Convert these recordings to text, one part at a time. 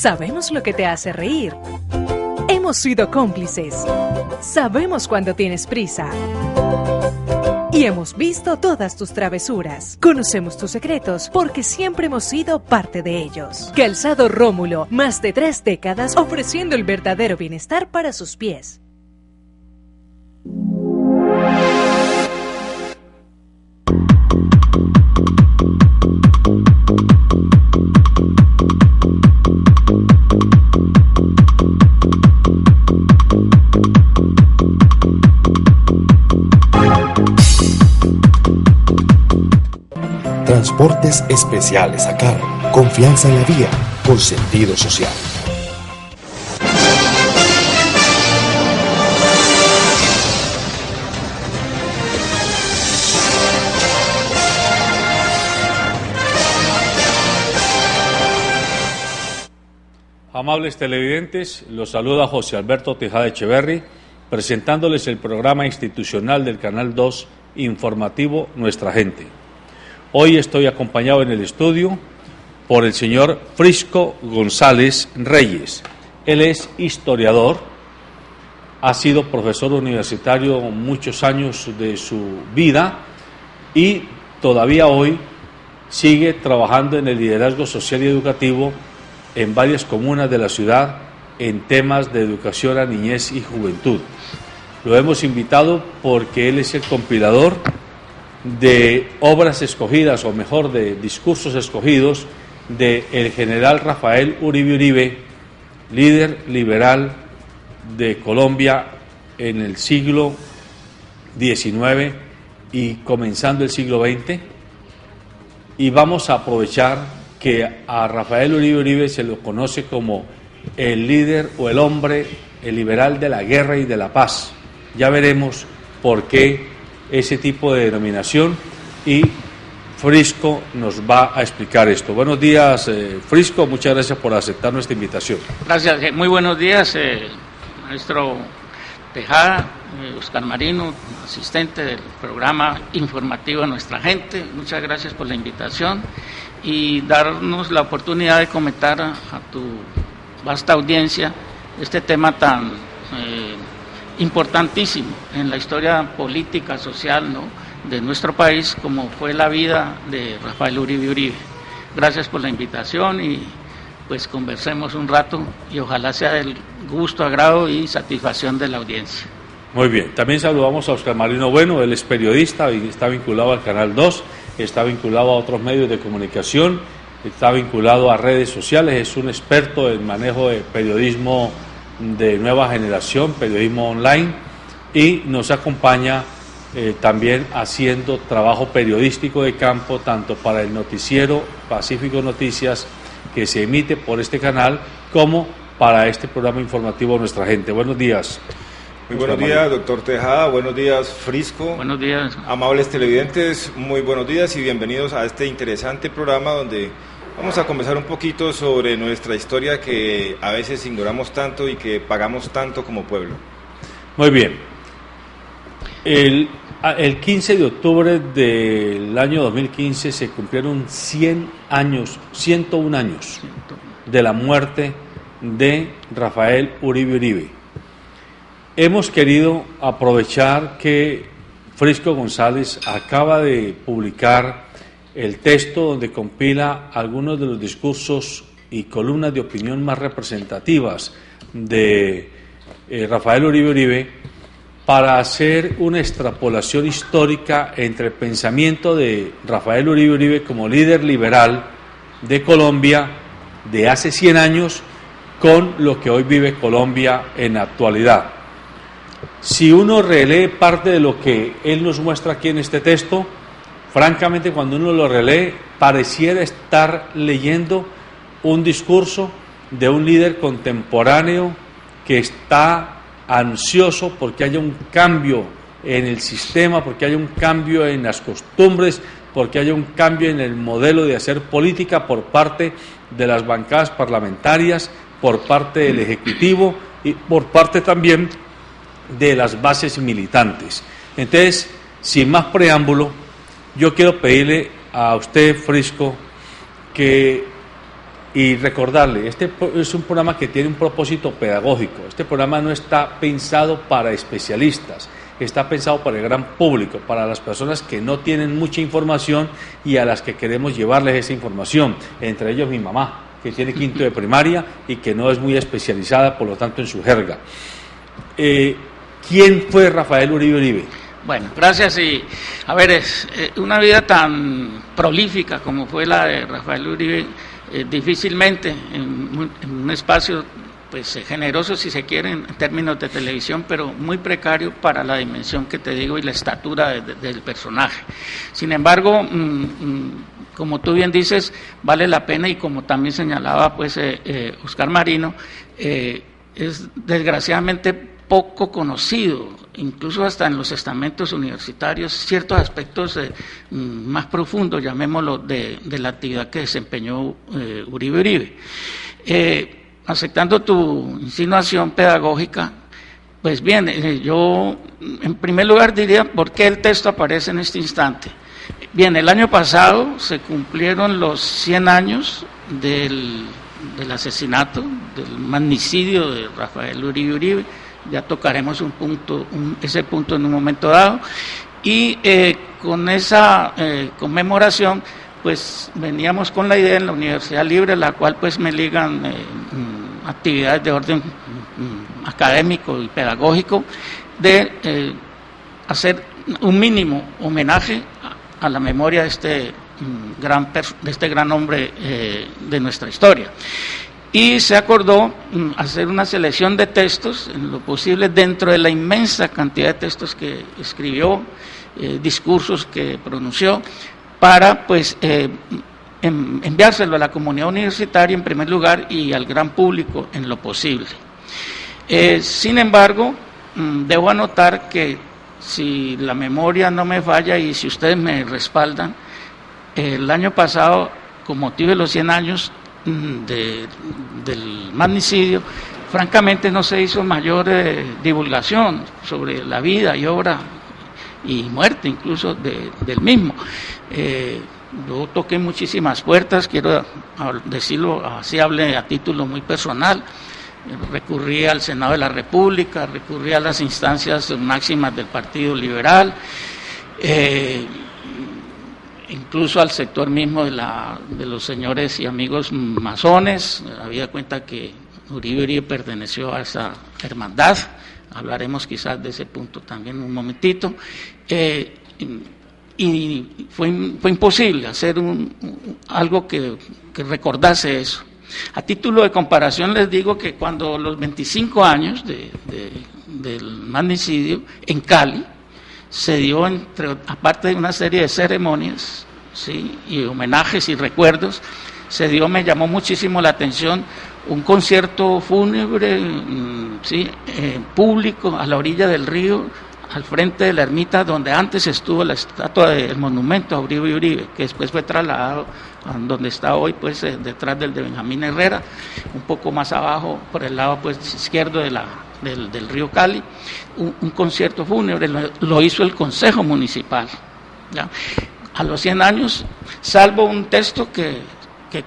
Sabemos lo que te hace reír. Hemos sido cómplices. Sabemos cuando tienes prisa. Y hemos visto todas tus travesuras. Conocemos tus secretos porque siempre hemos sido parte de ellos. Calzado Rómulo, más de 3 décadas ofreciendo el verdadero bienestar para sus pies. Transportes especiales a cargo. Confianza en la vía, con sentido social. Amables televidentes, los saluda José Alberto Tejada Echeverri, presentándoles el programa institucional del Canal 2 informativo Nuestra Gente. Hoy estoy acompañado en el estudio por el señor Frisco González Reyes. Él es historiador, ha sido profesor universitario muchos años de su vida y todavía hoy sigue trabajando en el liderazgo social y educativo en varias comunas de la ciudad en temas de educación a niñez y juventud. Lo hemos invitado porque él es el compilador de obras escogidas, o mejor, de discursos escogidos del general Rafael Uribe Uribe, líder liberal de Colombia en el siglo XIX y comenzando el siglo XX. Y vamos a aprovechar que a Rafael Uribe Uribe se lo conoce como el líder o el hombre, el liberal de la guerra y de la paz. Ya veremos por qué ese tipo de denominación y Frisco nos va a explicar esto. Buenos días, Frisco, muchas gracias por aceptar nuestra invitación. Gracias, muy buenos días, maestro Tejada, Oscar Marino, asistente del programa informativo de Nuestra Gente. Muchas gracias por la invitación y darnos la oportunidad de comentar a tu vasta audiencia este tema tan importantísimo en la historia política, social, ¿no?, de nuestro país, como fue la vida de Rafael Uribe Uribe. Gracias por la invitación y pues conversemos un rato y ojalá sea del gusto, agrado y satisfacción de la audiencia. Muy bien, también saludamos a Oscar Marino Bueno, él es periodista y está vinculado al Canal 2, está vinculado a otros medios de comunicación, está vinculado a redes sociales, es un experto en manejo de periodismo de nueva generación, periodismo online, y nos acompaña también haciendo trabajo periodístico de campo, tanto para el noticiero Pacífico Noticias, que se emite por este canal, como para este programa informativo Nuestra Gente. Buenos días. Muy buenos días, doctor Tejada, buenos días, Frisco. Buenos días. Amables televidentes, muy buenos días y bienvenidos a este interesante programa donde vamos a conversar un poquito sobre nuestra historia que a veces ignoramos tanto y que pagamos tanto como pueblo. Muy bien. El 15 de octubre del año 2015 se cumplieron 101 años de la muerte de Rafael Uribe Uribe. Hemos querido aprovechar que Frisco González acaba de publicar el texto donde compila algunos de los discursos y columnas de opinión más representativas de Rafael Uribe Uribe, para hacer una extrapolación histórica entre el pensamiento de Rafael Uribe Uribe como líder liberal de Colombia de hace 100 años con lo que hoy vive Colombia en la actualidad. Si uno relee parte de lo que él nos muestra aquí en este texto, francamente cuando uno lo relee pareciera estar leyendo un discurso de un líder contemporáneo que está ansioso porque haya un cambio en el sistema, porque haya un cambio en las costumbres, porque haya un cambio en el modelo de hacer política por parte de las bancadas parlamentarias, por parte del Ejecutivo y por parte también de las bases militantes. Entonces, sin más preámbulo, yo quiero pedirle a usted, Frisco, que Y recordarle, este es un programa que tiene un propósito pedagógico. Este programa no está pensado para especialistas, está pensado para el gran público, para las personas que no tienen mucha información y a las que queremos llevarles esa información, entre ellos mi mamá, que tiene quinto de primaria y que no es muy especializada, por lo tanto, en su jerga. ¿Quién fue Rafael Uribe Uribe? Bueno, gracias. Y a ver, es una vida tan prolífica como fue la de Rafael Uribe, difícilmente en un espacio pues generoso, si se quiere, en términos de televisión, pero muy precario para la dimensión que te digo y la estatura del personaje. Sin embargo, como tú bien dices, vale la pena, y como también señalaba pues Oscar Marino, es desgraciadamente poco conocido, incluso hasta en los estamentos universitarios, ciertos aspectos más profundos, llamémoslo, de la actividad que desempeñó Uribe Uribe. Aceptando tu insinuación pedagógica, pues bien, yo en primer lugar diría por qué el texto aparece en este instante. Bien, el año pasado se cumplieron los 100 años del asesinato, del magnicidio de Rafael Uribe Uribe. Ya tocaremos ese punto en un momento dado, y con esa conmemoración pues veníamos con la idea en la Universidad Libre, la cual pues me ligan actividades de orden académico y pedagógico, de hacer un mínimo homenaje a la memoria de este gran hombre de nuestra historia. Y se acordó hacer una selección de textos, en lo posible dentro de la inmensa cantidad de textos que escribió, discursos que pronunció, para pues enviárselo a la comunidad universitaria en primer lugar y al gran público en lo posible. Sin embargo, debo anotar que, si la memoria no me falla y si ustedes me respaldan, el año pasado, con motivo de los 100 años del magnicidio, francamente no se hizo mayor divulgación sobre la vida y obra y muerte incluso del mismo. Yo toqué muchísimas puertas, quiero decirlo así, hable a título muy personal. Recurrí al Senado de la República, recurrí a las instancias máximas del Partido Liberal, incluso al sector mismo de los señores y amigos masones. Había cuenta que Uribe Uribe perteneció a esa hermandad, hablaremos quizás de ese punto también un momentito, y fue imposible hacer algo que recordase eso. A título de comparación les digo que cuando los 25 años del magnicidio en Cali, se dio, aparte de una serie de ceremonias, ¿sí?, y homenajes y recuerdos, me llamó muchísimo la atención un concierto fúnebre, ¿sí?, público a la orilla del río, al frente de la ermita donde antes estuvo la estatua del monumento a Uribe Uribe, que después fue trasladado a donde está hoy, pues detrás del de Benjamín Herrera, un poco más abajo, por el lado pues izquierdo del río Cali. Un concierto fúnebre lo hizo el Consejo Municipal, ¿ya?, a los 100 años, salvo un texto que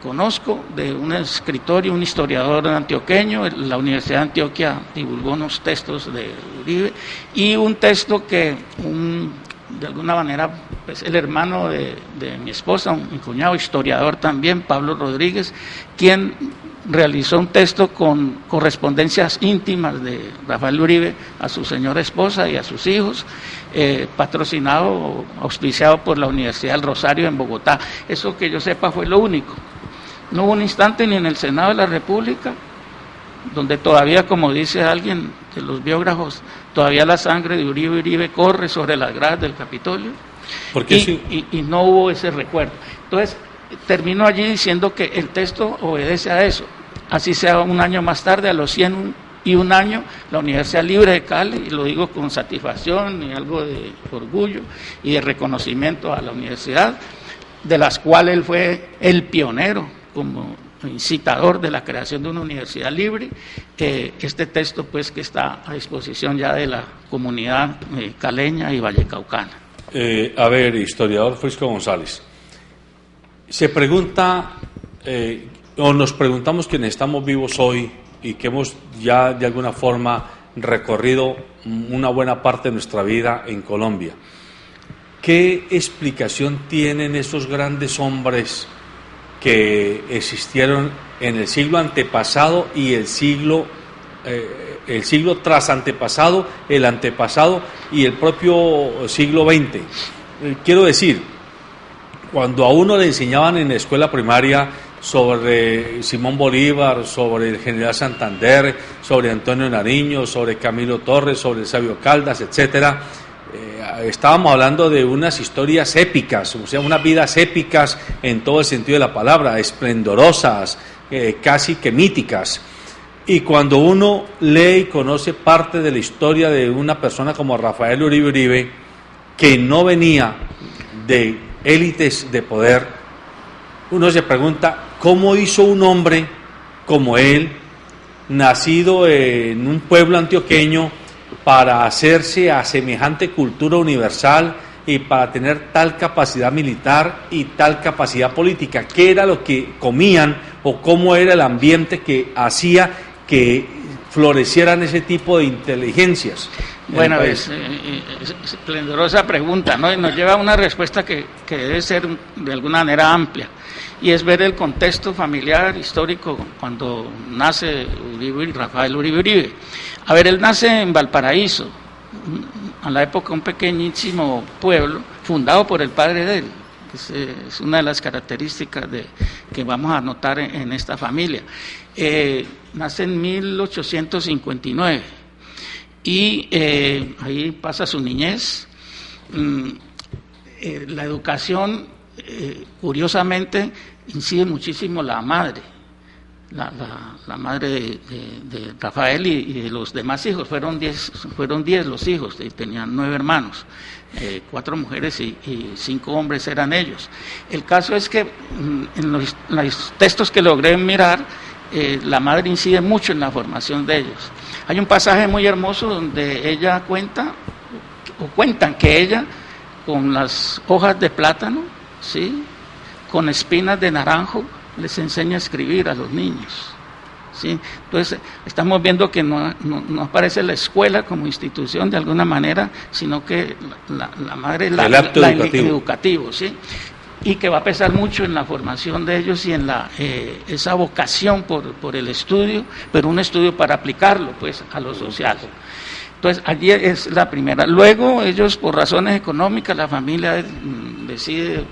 conozco de un escritor y un historiador antioqueño. La Universidad de Antioquia divulgó unos textos de Uribe, y un texto que de alguna manera pues el hermano de mi esposa, mi cuñado historiador también, Pablo Rodríguez, quien realizó un texto con correspondencias íntimas de Rafael Uribe a su señora esposa y a sus hijos, patrocinado, auspiciado por la Universidad del Rosario en Bogotá. Eso, que yo sepa, fue lo único. No hubo un instante ni en el Senado de la República, donde todavía, como dice alguien de los biógrafos, todavía la sangre de Uribe Uribe corre sobre las gradas del Capitolio, y no hubo ese recuerdo. Entonces, termino allí diciendo que el texto obedece a eso. Así sea un año más tarde, a los 101 años, la Universidad Libre de Cali, y lo digo con satisfacción y algo de orgullo y de reconocimiento a la universidad, de las cuales él fue el pionero como incitador de la creación de una universidad libre. Este texto pues que está a disposición ya de la comunidad caleña y vallecaucana. A ver, historiador Frisco González, se pregunta o nos preguntamos quienes estamos vivos hoy y que hemos ya de alguna forma recorrido una buena parte de nuestra vida en Colombia, ¿qué explicación tienen esos grandes hombres que existieron en el siglo antepasado y el siglo tras antepasado, el antepasado y el propio siglo XX? Quiero decir, cuando a uno le enseñaban en la escuela primaria sobre Simón Bolívar, sobre el general Santander, sobre Antonio Nariño, sobre Camilo Torres, sobre el sabio Caldas, etcétera, estábamos hablando de unas historias épicas, o sea, unas vidas épicas en todo el sentido de la palabra, esplendorosas, casi que míticas. Y cuando uno lee y conoce parte de la historia de una persona como Rafael Uribe Uribe, que no venía de élites de poder, uno se pregunta, ¿cómo hizo un hombre como él, nacido en un pueblo antioqueño, para hacerse a semejante cultura universal y para tener tal capacidad militar y tal capacidad política? ¿Qué era lo que comían o cómo era el ambiente que hacía que florecieran ese tipo de inteligencias? Bueno, es esplendorosa pregunta, ¿no? Y nos lleva a una respuesta que debe ser de alguna manera amplia, y es ver el contexto familiar, histórico, cuando nace Rafael Uribe Uribe. A ver, él nace en Valparaíso, a la época un pequeñísimo pueblo, fundado por el padre de él, que es una de las características que vamos a notar en esta familia. Nace en 1859, y ahí pasa su niñez. La educación, curiosamente, incide muchísimo la madre. La madre de Rafael y de los demás hijos, fueron 10 los hijos, tenían 9 hermanos, 4 mujeres y 5 hombres eran ellos. El caso es que en los textos que logré mirar, la madre incide mucho en la formación de ellos. Hay un pasaje muy hermoso donde ella cuentan que ella, con las hojas de plátano, ¿sí?, con espinas de naranjo, les enseña a escribir a los niños, ¿sí? Entonces estamos viendo que no aparece la escuela como institución de alguna manera, sino que la madre es el acto educativo, ¿sí? Y que va a pesar mucho en la formación de ellos y en esa vocación por el estudio, pero un estudio para aplicarlo pues a lo social. Entonces allí es la primera. Luego ellos, por razones económicas, la familia decide,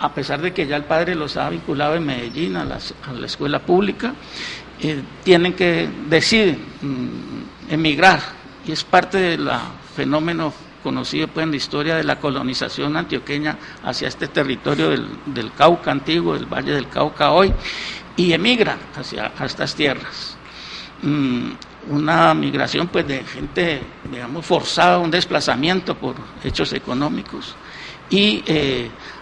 a pesar de que ya el padre los ha vinculado en Medellín a la escuela pública, deciden emigrar, y es parte del fenómeno conocido pues en la historia de la colonización antioqueña hacia este territorio del Cauca antiguo, del Valle del Cauca hoy, y emigran a estas tierras. Una migración pues de gente, digamos, forzada, un desplazamiento por hechos económicos, y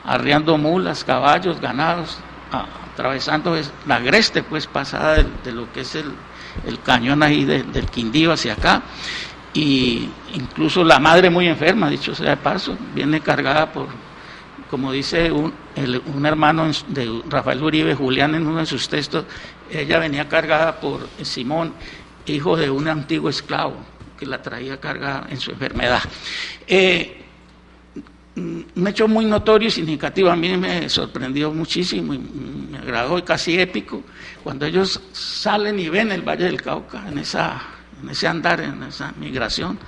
arriando mulas, caballos, ganados, atravesando la agreste pues pasada de lo que es el cañón ahí del Quindío hacia acá, y incluso la madre muy enferma, dicho sea de paso, viene cargada por, como dice un hermano de Rafael Uribe, Julián, en uno de sus textos, ella venía cargada por Simón, hijo de un antiguo esclavo que la traía cargada en su enfermedad. Un hecho muy notorio y significativo, a mí me sorprendió muchísimo y me agradó, y casi épico, cuando ellos salen y ven el Valle del Cauca en ese andar, en esa migración.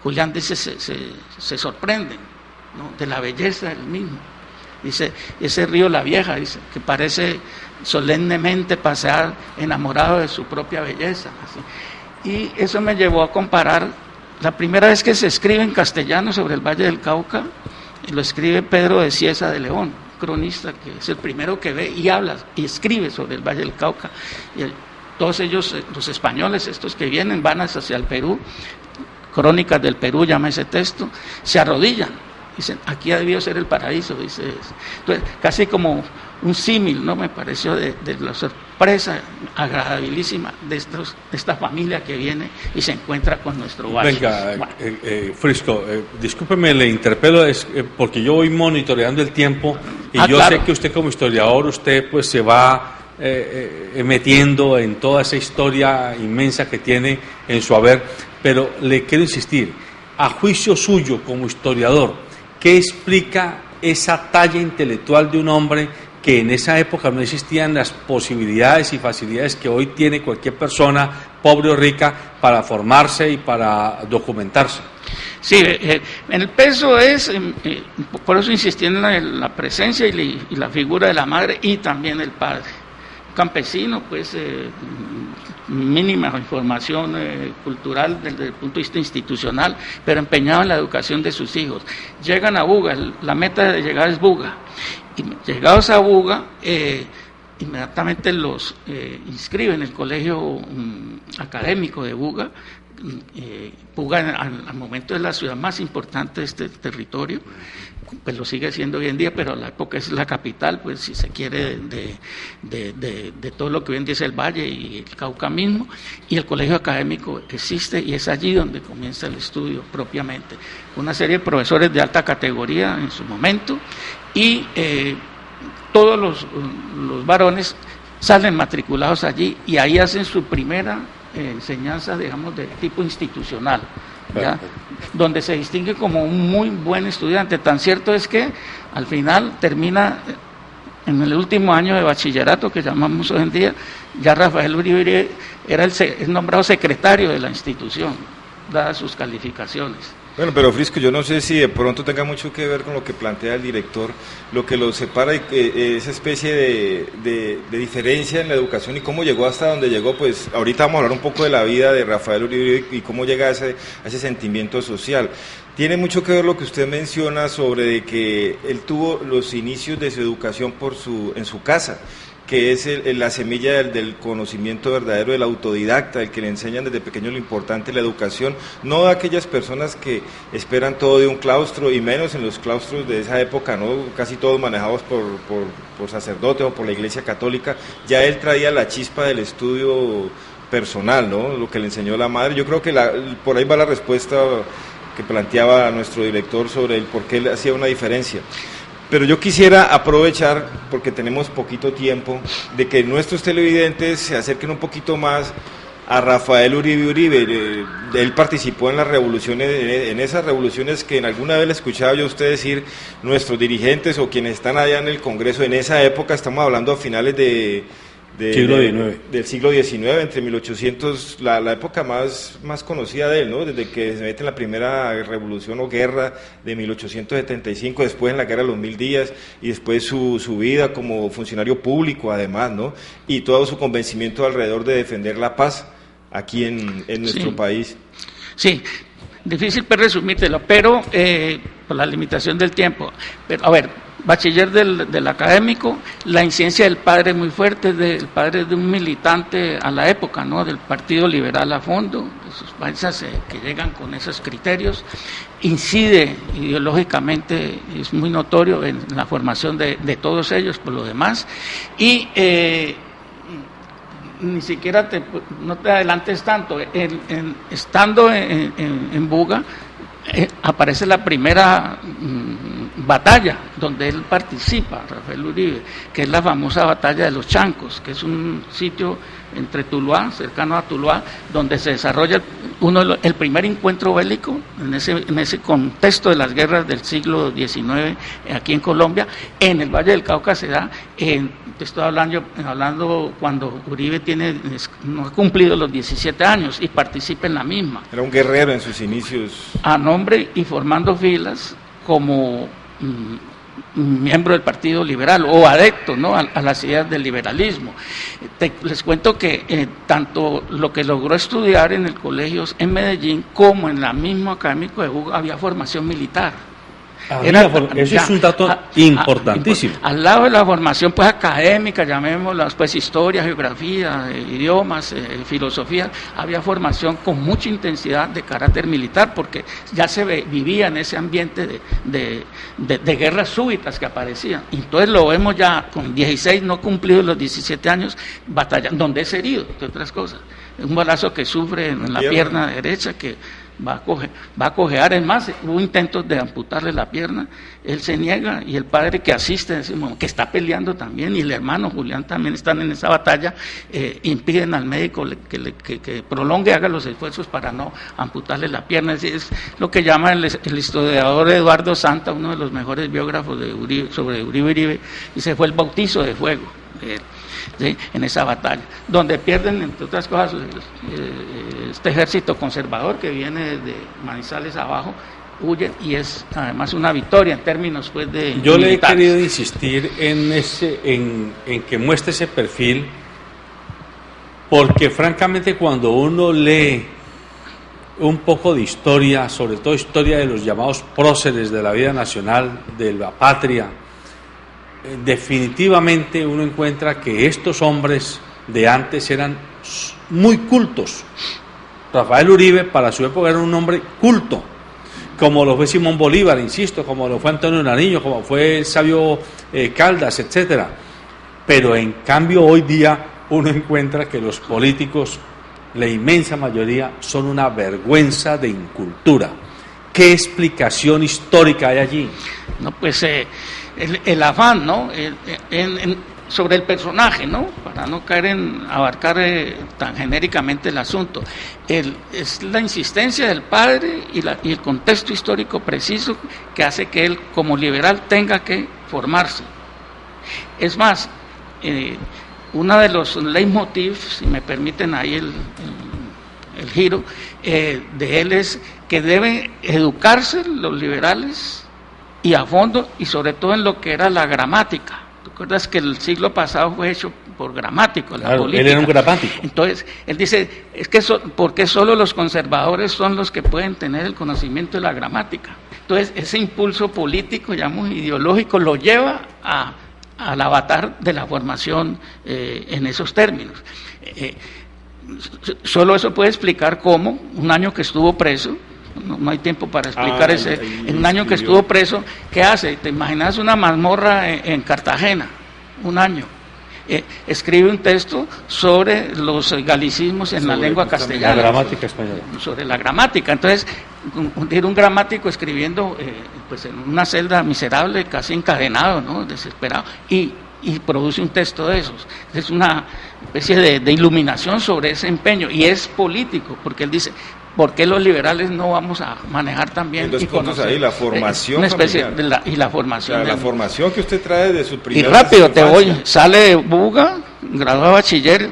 Julián dice, se sorprenden, ¿no?, de la belleza del mismo. Dice, ese río La Vieja, dice, que parece solemnemente pasear enamorado de su propia belleza, así. Y eso me llevó a comparar. La primera vez que se escribe en castellano sobre el Valle del Cauca, lo escribe Pedro de Cieza de León, cronista, que es el primero que ve y habla y escribe sobre el Valle del Cauca. Y todos ellos, los españoles, estos que vienen, van hacia el Perú, Crónicas del Perú llama ese texto, se arrodillan, dicen, aquí ha debido ser el paraíso, dice. Entonces, casi como un símil, ¿no?, me pareció de la sorpresa agradabilísima de esta familia que viene y se encuentra con nuestro valle. Venga, Frisco, discúlpeme, le interpelo, porque yo voy monitoreando el tiempo Y yo sé que usted como historiador, usted pues se va metiendo en toda esa historia inmensa que tiene en su haber, pero le quiero insistir, a juicio suyo como historiador, ¿qué explica esa talla intelectual de un hombre que en esa época no existían las posibilidades y facilidades que hoy tiene cualquier persona, pobre o rica, para formarse y para documentarse? Sí, el peso es, por eso insistí en la presencia y la figura de la madre y también el padre. Campesino, pues mínima información cultural desde el punto de vista institucional, pero empeñado en la educación de sus hijos. Llegan a Buga, la meta de llegar es Buga, y llegados a Buga, inmediatamente los inscriben en el colegio académico de Buga. Buga al momento es la ciudad más importante de este territorio, pues lo sigue siendo hoy en día, pero a la época es la capital, pues si se quiere, de todo lo que hoy en día es el Valle y el Cauca mismo, y el colegio académico existe y es allí donde comienza el estudio propiamente. Una serie de profesores de alta categoría en su momento, y todos los varones salen matriculados allí y ahí hacen su primera enseñanza, digamos, de tipo institucional, ¿ya? Donde se distingue como un muy buen estudiante. Tan cierto es que al final termina en el último año de bachillerato, que llamamos hoy en día, ya Rafael Uribe era el nombrado secretario de la institución, dadas sus calificaciones. Bueno, pero Frisco, yo no sé si de pronto tenga mucho que ver con lo que plantea el director, lo que lo separa, esa especie de diferencia en la educación y cómo llegó hasta donde llegó. Pues ahorita vamos a hablar un poco de la vida de Rafael Uribe y cómo llega a ese sentimiento social. Tiene mucho que ver lo que usted menciona sobre que él tuvo los inicios de su educación en su casa, que es la semilla del conocimiento verdadero, del autodidacta, el que le enseñan desde pequeño lo importante de la educación, no de aquellas personas que esperan todo de un claustro, y menos en los claustros de esa época, ¿no? Casi todos manejados por sacerdotes o por la Iglesia Católica. Ya él traía la chispa del estudio personal, ¿no? Lo que le enseñó la madre. Yo creo que por ahí va la respuesta que planteaba nuestro director sobre el por qué él hacía una diferencia. Pero yo quisiera aprovechar, porque tenemos poquito tiempo, de que nuestros televidentes se acerquen un poquito más a Rafael Uribe. Él participó en las revoluciones, en esas revoluciones que en alguna vez le escuchaba yo a usted decir, nuestros dirigentes o quienes están allá en el Congreso, en esa época, estamos hablando a finales del siglo XIX, entre 1800, la época más conocida de él, ¿no? Desde que se mete en la primera revolución o guerra de 1875, después en la guerra de los 1000 días, y después su vida como funcionario público además, ¿no? Y todo su convencimiento alrededor de defender la paz aquí en nuestro país. Sí, difícil resumírtelo, pero por la limitación del tiempo. Pero, a ver, bachiller del académico, la incidencia del padre es muy fuerte, el padre de un militante a la época, ¿no? Del Partido Liberal a fondo, de sus paisas que llegan con esos criterios, incide ideológicamente, es muy notorio en la formación de todos ellos por lo demás, y ni siquiera no te adelantes tanto, estando en Buga, aparece la primera batalla donde él participa, Rafael Uribe, que es la famosa batalla de los Chancos, que es un sitio entre Tuluá, cercano a Tuluá, donde se desarrolla el primer encuentro bélico en ese contexto de las guerras del siglo XIX aquí en Colombia. En el Valle del Cauca se da, te estoy hablando cuando Uribe no ha cumplido los 17 años y participa en la misma. Era un guerrero en sus inicios. A nombre y formando filas como miembro del Partido Liberal o adepto, ¿no? a las ideas del liberalismo. Les cuento que tanto lo que logró estudiar en el colegio en Medellín como en la misma académico de Buga había formación militar. Eso es un dato importantísimo. Al lado de la formación pues académica, llamémosla pues historia, geografía, idiomas, filosofía, había formación con mucha intensidad de carácter militar, porque ya se vivía en ese ambiente de guerras súbitas que aparecían. Y entonces lo vemos ya con 16, no cumplidos los 17 años, batallando, donde es herido, entre otras cosas. Un balazo que sufre en la pierna derecha, que va a cojear. Es más, hubo intentos de amputarle la pierna, él se niega, y el padre que asiste en ese momento, que está peleando también, y el hermano Julián también están en esa batalla, impiden al médico que prolongue, haga los esfuerzos para no amputarle la pierna. Es lo que llama el historiador Eduardo Santa, uno de los mejores biógrafos de sobre Uribe, y se fue el bautizo de fuego. ¿Sí? En esa batalla, donde pierden, entre otras cosas, este ejército conservador que viene de Manizales abajo, huye, y es además una victoria en términos pues de yo militares. Le he querido insistir en que muestre ese perfil, porque francamente cuando uno lee un poco de historia, sobre todo historia de los llamados próceres de la vida nacional, de la patria, definitivamente uno encuentra que estos hombres de antes eran muy cultos. Rafael Uribe para su época era un hombre culto, como lo fue Simón Bolívar, insisto, como lo fue Antonio Nariño, como fue el sabio Caldas, etcétera. Pero en cambio hoy día uno encuentra que los políticos, la inmensa mayoría, son una vergüenza de incultura. ¿Qué explicación histórica hay allí? No, pues el afán, ¿no? Sobre el personaje, ¿no? Para no caer en abarcar tan genéricamente el asunto. Es la insistencia del padre y el contexto histórico preciso que hace que él, como liberal, tenga que formarse. Es más, uno de los leitmotiv, si me permiten ahí el giro, de él es que deben educarse los liberales y a fondo, y sobre todo en lo que era la gramática. ¿Te acuerdas que el siglo pasado fue hecho por gramáticos? Claro, política. Él era un gramático. Entonces, él dice, es que porque solo los conservadores son los que pueden tener el conocimiento de la gramática. Entonces, ese impulso político, digamos, ideológico, lo lleva al avatar de la formación en esos términos. Solo eso puede explicar cómo, un año que estuvo preso, no hay tiempo para explicar en un año que estuvo preso, ¿qué hace? ¿Te imaginas una mazmorra en Cartagena? Un año. Escribe un texto sobre los galicismos en la lengua castellana. La gramática española. Sobre la gramática. Entonces, era un gramático escribiendo pues en una celda miserable, casi encadenado, ¿no? Desesperado, y produce un texto de esos. Es una especie de iluminación sobre ese empeño, y es político, porque él dice, ¿por qué los liberales no vamos a manejar también y conocer ahí la formación una especie y la formación la formación que usted trae de su primera y rápido te voy, sale Buga, graduado de bachiller,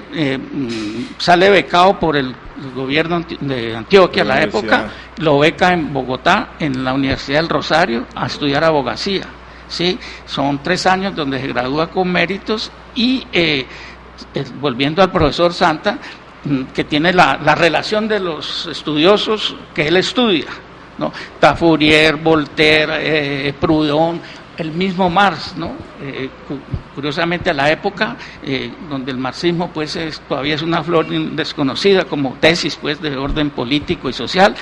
sale becado por el gobierno de Antioquia a la época, lo beca en Bogotá, en la Universidad del Rosario, a estudiar abogacía. ¿Sí? Son 3 años donde se gradúa con méritos, y volviendo al profesor Santa, que tiene la relación de los estudiosos que él estudia, ¿no? Fourier, Voltaire, Proudhon, el mismo Marx, ¿no? Curiosamente a la época donde el marxismo pues todavía es una flor desconocida como tesis pues de orden político y social,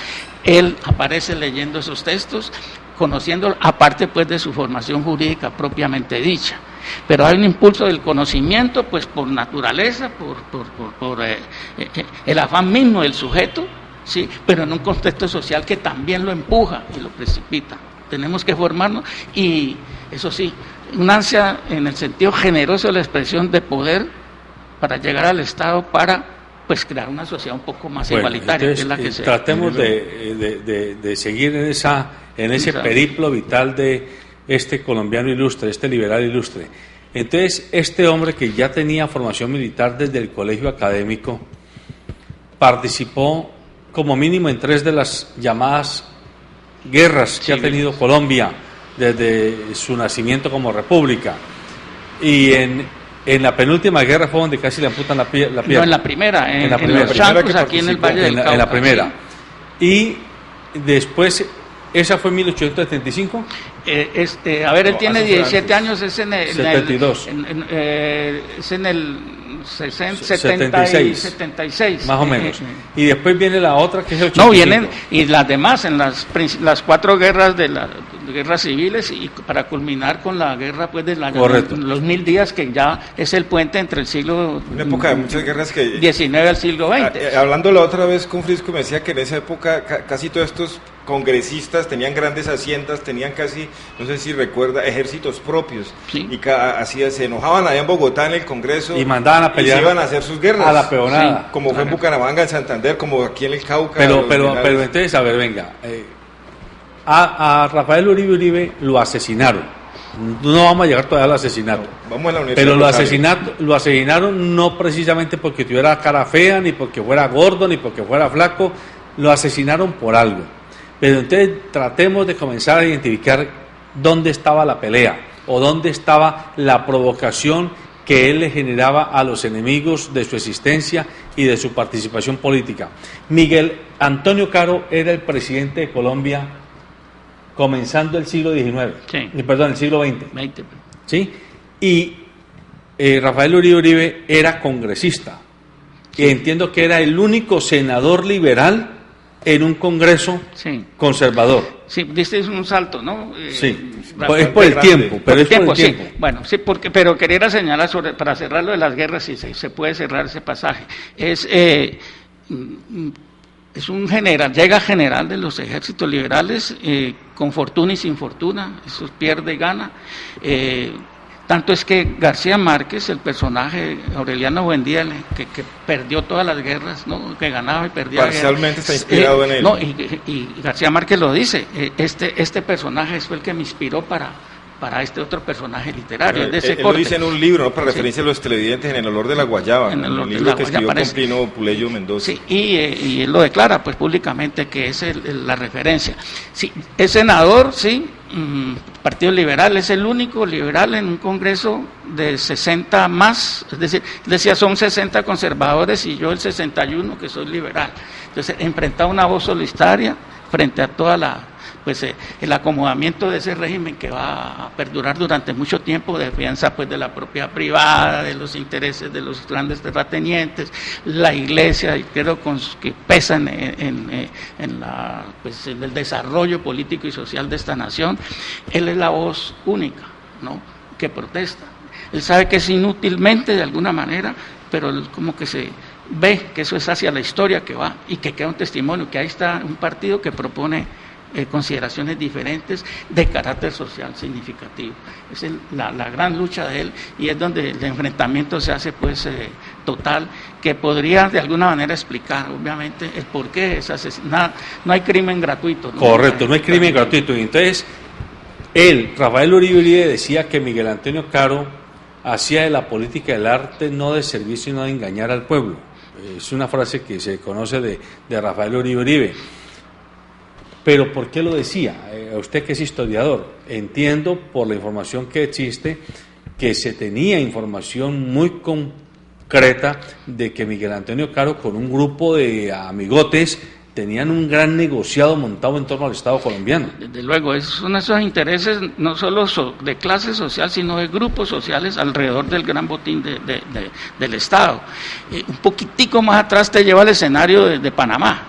él aparece leyendo esos textos, conociendo, aparte pues de su formación jurídica propiamente dicha. Pero hay un impulso del conocimiento pues por naturaleza, por el afán mismo del sujeto, ¿sí? Pero en un contexto social que también lo empuja y lo precipita. Tenemos que formarnos, y eso sí, un ansia en el sentido generoso de la expresión de poder para llegar al Estado, para pues crear una sociedad un poco más igualitaria, entonces, que es la que tratemos de seguir en ese periplo vital de este colombiano ilustre, este liberal ilustre. Entonces, este hombre que ya tenía formación militar desde el colegio académico, participó como mínimo en 3 de las llamadas guerras que ha tenido Colombia desde su nacimiento como república, y en la penúltima guerra fue donde casi le amputan la pierna. No, en la primera, en los Chancos, aquí en el Valle del Cauca. En la primera. Sí. Y después, ¿esa fue en 1875? A ver, él tiene 17 años, es en el 72. Es en el 76. Más o menos. Y después viene la otra, que es el 85. No, vienen, y las demás, en las 4 guerras de guerras civiles y para culminar con la guerra pues de los 1000 días, que ya es el puente entre el siglo una época de muchas guerras que XIX al siglo XX. Hablando la otra vez con Frisco, me decía que en esa época casi todos estos congresistas tenían grandes haciendas, tenían casi, no sé si recuerda, ejércitos propios, sí. Y así se enojaban allá en Bogotá en el Congreso y mandaban a pelear, y se iban a hacer sus guerras a la peonada, sí, como fue en Bucaramanga, en Santander, como aquí en el Cauca. Pero entonces, a ver, venga, a Rafael Uribe lo asesinaron. No vamos a llegar todavía al asesinato. Vamos a la Universidad pero lo asesinaron no precisamente porque tuviera cara fea, ni porque fuera gordo, ni porque fuera flaco. Lo asesinaron por algo. Pero entonces tratemos de comenzar a identificar dónde estaba la pelea o dónde estaba la provocación que él le generaba a los enemigos de su existencia y de su participación política. Miguel Antonio Caro era el presidente de Colombia comenzando el siglo XIX, sí. Perdón, el siglo XX. 20. ¿Sí? Y Rafael Uribe era congresista. Sí. Y entiendo que era el único senador liberal en un congreso sí. conservador. Sí, diste un salto, ¿no? Sí, es por el tiempo, pero es por el tiempo. Sí. Bueno, sí, pero quería señalar para cerrar lo de las guerras, sí, se puede cerrar ese pasaje. Es un general, llega general de los ejércitos liberales, con fortuna y sin fortuna, eso pierde y gana. Tanto es que García Márquez, el personaje Aureliano Buendía, que perdió todas las guerras, ¿no? Que ganaba y perdía parcialmente guerras, está inspirado en él. No, y García Márquez lo dice, este personaje fue el que me inspiró para este otro personaje literario, de ese corte. Él lo dice en un libro, ¿no? Para referencia a los televidentes, en El olor de la guayaba, en el libro que escribió con Pino Puleyo Mendoza. Sí, y él lo declara pues públicamente que es la referencia. Sí, es senador, sí, Partido Liberal, es el único liberal en un congreso de 60 más, es decir, decía son 60 conservadores y yo el 61 que soy liberal. Entonces, enfrentaba una voz solitaria frente a toda el acomodamiento de ese régimen que va a perdurar durante mucho tiempo, defensa pues de la propiedad privada, de los intereses de los grandes terratenientes, la iglesia, y creo que pesan en el desarrollo político y social de esta nación. Él es la voz única, ¿no?, que protesta. Él sabe que es inútilmente de alguna manera, pero él como que se ve que eso es hacia la historia que va y que queda un testimonio, que ahí está un partido que propone consideraciones diferentes de carácter social significativo. Es la gran lucha de él, y es donde el enfrentamiento se hace pues total, que podría de alguna manera explicar obviamente el por qué es asesinado. No hay crimen gratuito, ¿no? Correcto, no hay crimen gratuito. Y entonces Rafael Uribe decía que Miguel Antonio Caro hacía de la política del arte no de servir sino de engañar al pueblo. Es una frase que se conoce de Rafael Uribe. Pero ¿por qué lo decía? Usted que es historiador, entiendo por la información que existe que se tenía información muy concreta de que Miguel Antonio Caro con un grupo de amigotes tenían un gran negociado montado en torno al Estado colombiano. Desde luego, son esos intereses no solo de clase social, sino de grupos sociales alrededor del gran botín del Estado. Un poquitico más atrás te lleva al escenario de Panamá,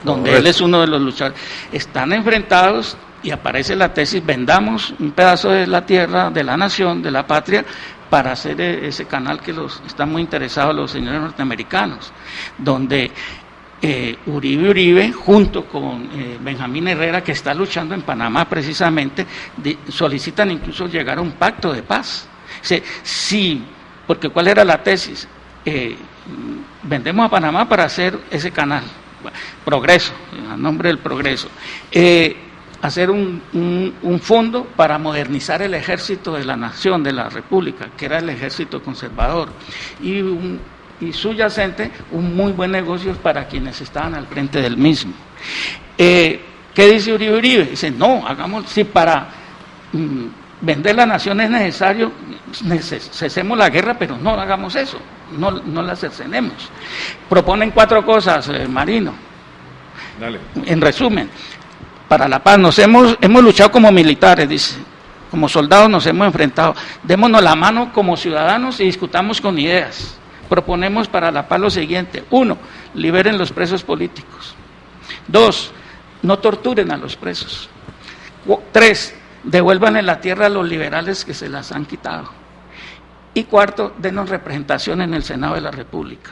donde Correcto. Él es uno de los luchadores. Están enfrentados y aparece la tesis: vendamos un pedazo de la tierra, de la nación, de la patria, para hacer ese canal que están muy interesados los señores norteamericanos, donde Uribe, junto con Benjamín Herrera, que está luchando en Panamá precisamente, solicitan incluso llegar a un pacto de paz. Sí, porque ¿cuál era la tesis? Vendemos a Panamá para hacer ese canal. Progreso, a nombre del progreso, hacer un fondo para modernizar el ejército de la nación, de la república, que era el ejército conservador, y subyacente un muy buen negocio para quienes estaban al frente del mismo. ¿Qué dice Uribe? Dice, no, hagamos, si para vender la nación es necesario, cesemos la guerra, pero no hagamos eso, no la cercenemos. Proponen 4 cosas, Marino. Dale. En resumen, para la paz hemos luchado como militares, dice, como soldados nos hemos enfrentado, démonos la mano como ciudadanos y discutamos con ideas. Proponemos para la paz lo siguiente: 1, liberen los presos políticos; 2, no torturen a los presos; 3, devuélvanle la tierra a los liberales que se las han quitado. Y 4, denos representación en el Senado de la República.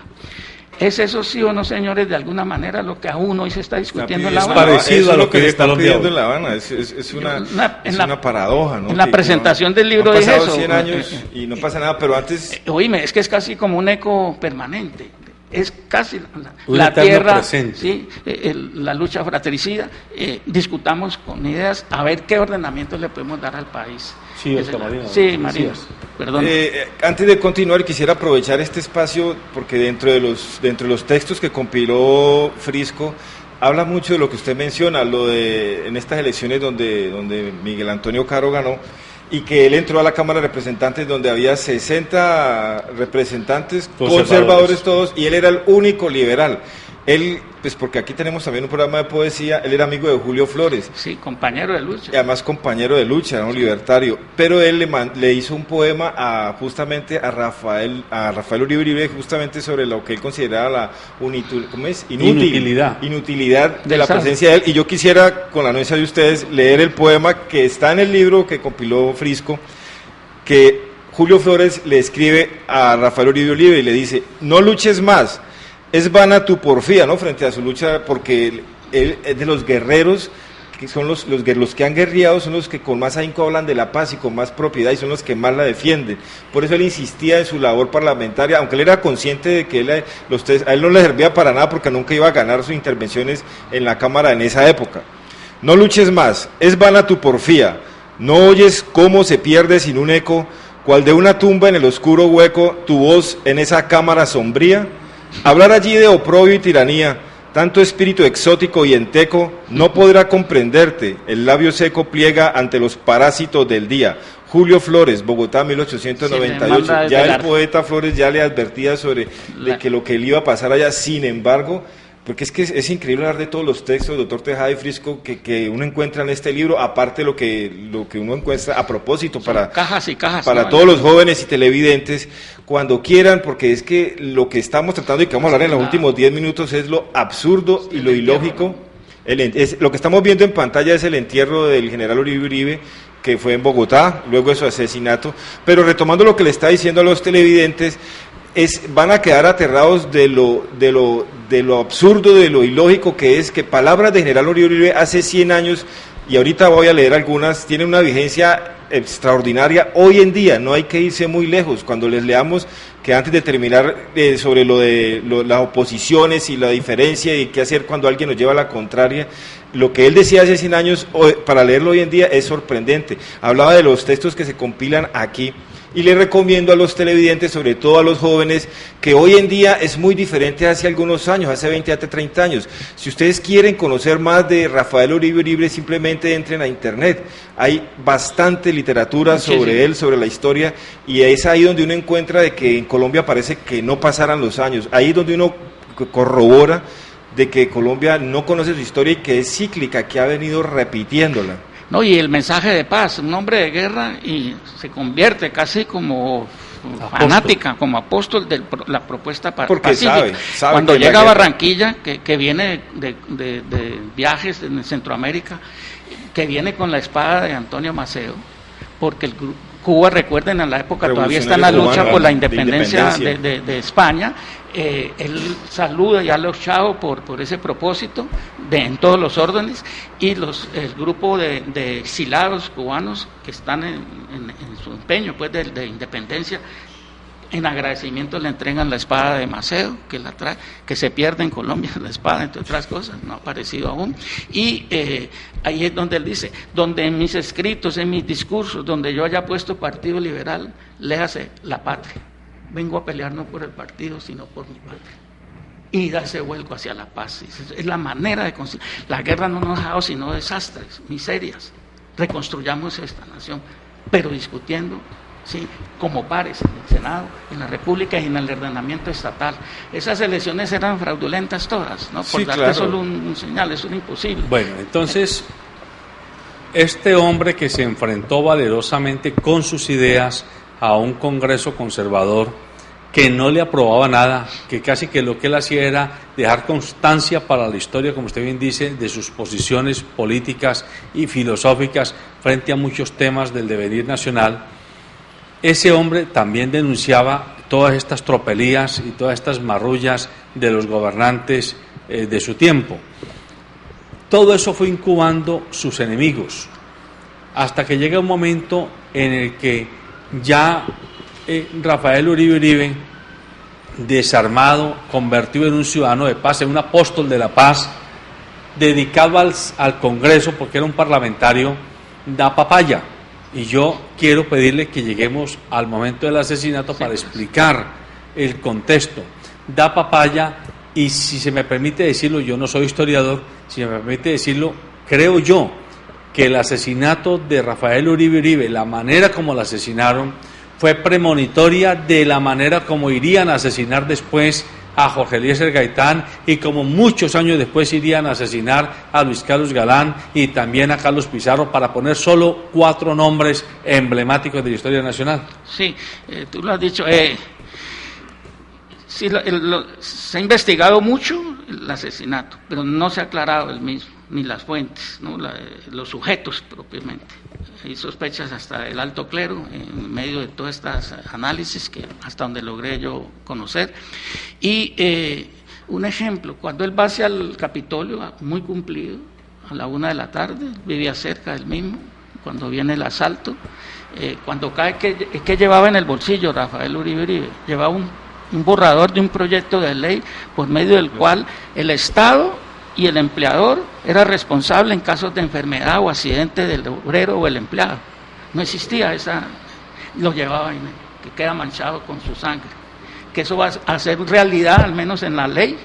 ¿Es eso sí o no, señores, de alguna manera lo que aún hoy se está discutiendo en La Habana? Es parecido a lo que se está pidiendo en La Habana, es una paradoja, ¿no? En la presentación del libro dije eso. 100 años y no pasa nada, pero antes... Oíme, es que es casi como un eco permanente. Es casi la tierra, ¿sí? La lucha fratricida. Discutamos con ideas a ver qué ordenamiento le podemos dar al país. Sí, Oscar Marino. Sí, Marino, perdón. Antes de continuar, quisiera aprovechar este espacio porque dentro de los textos que compiló Frisco, habla mucho de lo que usted menciona, lo de en estas elecciones donde Miguel Antonio Caro ganó, y que él entró a la Cámara de Representantes donde había 60 representantes conservadores todos, y él era el único liberal. Él, pues porque aquí tenemos también un programa de poesía, él era amigo de Julio Flores. Sí, compañero de lucha. Y además compañero de lucha, era un libertario. Pero él le hizo un poema justamente a Rafael Uribe Uribe, justamente sobre lo que él consideraba la inutilidad de la presencia de él. Y yo quisiera, con la anuencia de ustedes, leer el poema que está en el libro que compiló Frisco, que Julio Flores le escribe a Rafael Uribe Uribe y le dice: no luches más, es vana tu porfía, ¿no? Frente a su lucha, porque él es de los guerreros, que son los que han guerreado, son los que con más ahínco hablan de la paz y con más propiedad, y son los que más la defienden. Por eso él insistía en su labor parlamentaria, aunque él era consciente de que a él no le servía para nada, porque nunca iba a ganar sus intervenciones en la Cámara en esa época. No luches más, es vana tu porfía, no oyes cómo se pierde sin un eco, cual de una tumba en el oscuro hueco, tu voz en esa cámara sombría. Hablar allí de oprobio y tiranía, tanto espíritu exótico y enteco, no podrá comprenderte, el labio seco pliega ante los parásitos del día. Julio Flores, Bogotá, 1898, ya el poeta Flores ya le advertía de que lo que le iba a pasar allá, sin embargo, porque es que es increíble hablar de todos los textos, doctor Tejada y Frisco, que uno encuentra en este libro, aparte de lo que uno encuentra a propósito para cajas y cajas, para todos los jóvenes y televidentes, cuando quieran, porque es que lo que estamos tratando y que vamos a hablar en los últimos 10 minutos es lo absurdo y lo ilógico. Lo que estamos viendo en pantalla es el entierro del general Uribe Uribe, que fue en Bogotá, luego de su asesinato, pero retomando lo que le está diciendo a los televidentes, van a quedar aterrados de lo absurdo, de lo ilógico que es, que palabras de general Uribe Uribe hace 100 años, y ahorita voy a leer algunas, tienen una vigencia extraordinaria hoy en día. No hay que irse muy lejos. Cuando les leamos, que antes de terminar sobre las oposiciones y la diferencia y qué hacer cuando alguien nos lleva a la contraria, lo que él decía hace 100 años, para leerlo hoy en día es sorprendente. Hablaba de los textos que se compilan aquí. Y le recomiendo a los televidentes, sobre todo a los jóvenes, que hoy en día es muy diferente hace algunos años, hace 20, hace 30 años. Si ustedes quieren conocer más de Rafael Uribe Uribe, simplemente entren a internet. Hay bastante literatura sobre él, sobre la historia, y es ahí donde uno encuentra de que en Colombia parece que no pasaran los años. Ahí es donde uno corrobora de que Colombia no conoce su historia y que es cíclica, que ha venido repitiéndola. No, y el mensaje de paz, un hombre de guerra, y se convierte casi como fanática, como apóstol de la propuesta pacífica. Sabe cuando llega a Barranquilla, que viene de viajes en Centroamérica, que viene con la espada de Antonio Maceo, porque Cuba, recuerden, en la época todavía está en la lucha por la independencia de España. Él saluda ya a los chavos por ese propósito en todos los órdenes, y el grupo de exilados cubanos que están en su empeño pues de independencia, en agradecimiento le entregan la espada de Maceo, que se pierde en Colombia, la espada, entre otras cosas, no ha aparecido aún, y ahí es donde él dice: donde en mis escritos, en mis discursos, donde yo haya puesto Partido Liberal, léase la patria. Vengo a pelear no por el partido, sino por mi patria. Y da ese vuelco hacia la paz. Es la manera de construir. La guerra no nos ha dado sino desastres, miserias. Reconstruyamos esta nación, pero discutiendo, ¿sí?, como pares en el Senado, en la República y en el ordenamiento estatal. Esas elecciones eran fraudulentas todas, ¿no? Por darte solo un señal, eso era imposible. Bueno, entonces, este hombre que se enfrentó valerosamente con sus ideas a un Congreso conservador, que no le aprobaba nada, que casi que lo que él hacía era dejar constancia para la historia, como usted bien dice, de sus posiciones políticas y filosóficas frente a muchos temas del devenir nacional. Ese hombre también denunciaba todas estas tropelías y todas estas marrullas de los gobernantes de su tiempo. Todo eso fue incubando sus enemigos, hasta que llega un momento en el que ya Rafael Uribe, desarmado, convertido en un ciudadano de paz, en un apóstol de la paz, dedicado al Congreso, porque era un parlamentario, da papaya. Y yo quiero pedirle que lleguemos al momento del asesinato para explicar el contexto. Da papaya, y si se me permite decirlo, yo no soy historiador, si me permite decirlo, creo yo que el asesinato de Rafael Uribe, la manera como lo asesinaron, fue premonitoria de la manera como irían a asesinar después a Jorge Eliezer Gaitán, y como muchos años después irían a asesinar a Luis Carlos Galán y también a Carlos Pizarro, para poner solo 4 nombres emblemáticos de la historia nacional. Sí, tú lo has dicho. Sí, se ha investigado mucho el asesinato, pero no se ha aclarado el mismo, ni las fuentes, ¿no? Los sujetos propiamente. Hay sospechas hasta el alto clero en medio de todas estas análisis que hasta donde logré yo conocer. Y un ejemplo, cuando él va hacia el Capitolio, muy cumplido, a la 1 de la tarde, vivía cerca del mismo, cuando viene el asalto, cuando cae, ¿qué llevaba en el bolsillo Rafael Uribe? Llevaba un borrador de un proyecto de ley por medio del cual el Estado y el empleador era responsable en casos de enfermedad o accidente del obrero o el empleado. No existía lo llevaba y que queda manchado con su sangre. Que eso va a ser realidad, al menos en la ley,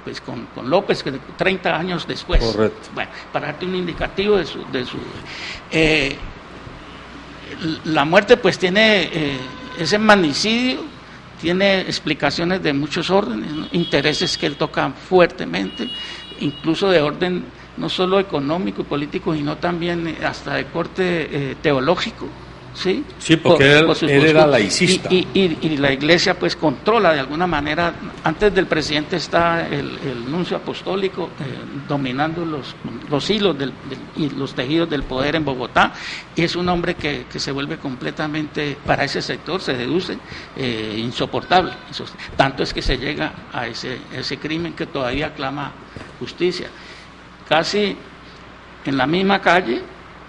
pues con López, que 30 años después. Correcto. Bueno, para darte un indicativo de su la muerte pues tiene ese magnicidio, tiene explicaciones de muchos órdenes, ¿no? Intereses que él toca fuertemente, incluso de orden no solo económico y político, sino también hasta de corte teológico. Sí, porque él era laicista. Y la Iglesia pues controla de alguna manera. Antes del presidente está el nuncio apostólico dominando los hilos y los tejidos del poder en Bogotá, y es un hombre que se vuelve completamente, para ese sector se deduce, insoportable. Tanto es que se llega a ese crimen que todavía clama justicia. Casi en la misma calle,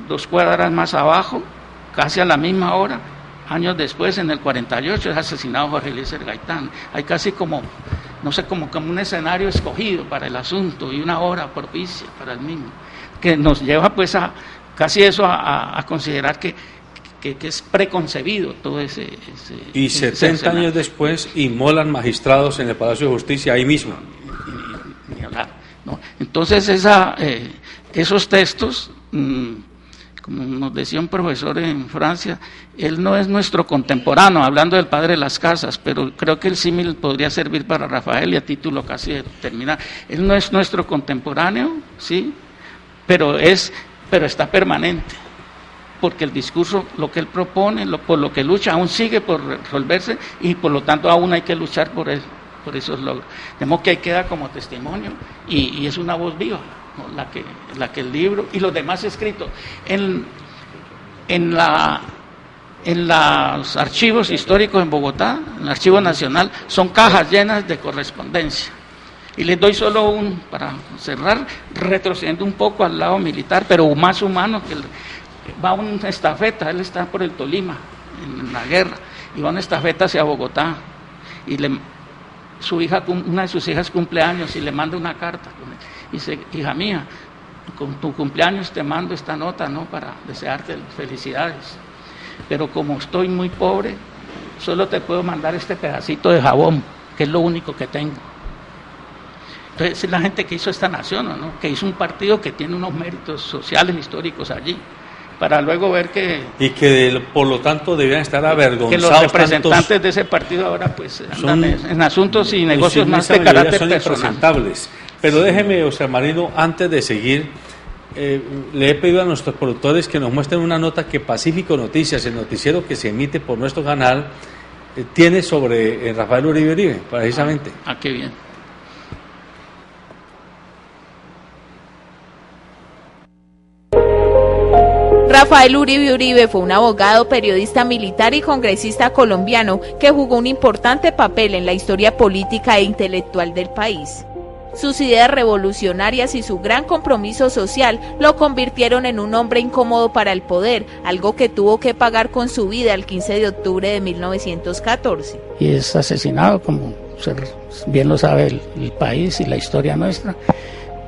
2 cuadras más abajo, casi a la misma hora, años después, en el 48, es asesinado Jorge Eliezer Gaitán. Hay casi como un escenario escogido para el asunto y una hora propicia para el mismo, que nos lleva pues a casi eso a considerar que es preconcebido todo ese y 70 años después inmolan magistrados en el Palacio de Justicia ahí mismo. Ni hablar, ¿no? Entonces esos textos, como nos decía un profesor en Francia, él no es nuestro contemporáneo, hablando del padre de las casas, pero creo que el símil podría servir para Rafael, y a título casi de terminar. Él no es nuestro contemporáneo, sí, pero está permanente, porque el discurso, lo que él propone, por lo que lucha, aún sigue por resolverse, y por lo tanto aún hay que luchar por él, por esos logros. De modo que ahí queda como testimonio, y es una voz viva, ¿no? la que el libro y los demás escritos en los archivos históricos en Bogotá, en el Archivo Nacional, son cajas llenas de correspondencia. Y les doy solo para cerrar, retrocediendo un poco al lado militar, pero más humano, que va una estafeta, él está por el Tolima, en la guerra, y va una estafeta hacia Bogotá, y una de sus hijas cumple años, y le manda una carta, y dice: hija mía, con tu cumpleaños te mando esta nota, ¿no?, para desearte felicidades, pero como estoy muy pobre, solo te puedo mandar este pedacito de jabón, que es lo único que tengo. Entonces es la gente que hizo esta nación, ¿no?, que hizo un partido que tiene unos méritos sociales, históricos allí, para luego ver que... Y que por lo tanto debían estar avergonzados. Que los representantes de ese partido ahora pues andan en asuntos y negocios más de carácter son personal. Impresentables. Pero déjeme, José Marino, antes de seguir, le he pedido a nuestros productores que nos muestren una nota que Pacífico Noticias, el noticiero que se emite por nuestro canal, tiene sobre Rafael Uribe Uribe, precisamente. Qué bien. Rafael Uribe Uribe fue un abogado, periodista militar y congresista colombiano que jugó un importante papel en la historia política e intelectual del país. Sus ideas revolucionarias y su gran compromiso social lo convirtieron en un hombre incómodo para el poder, algo que tuvo que pagar con su vida el 15 de octubre de 1914. Y es asesinado, como bien lo sabe el país y la historia nuestra,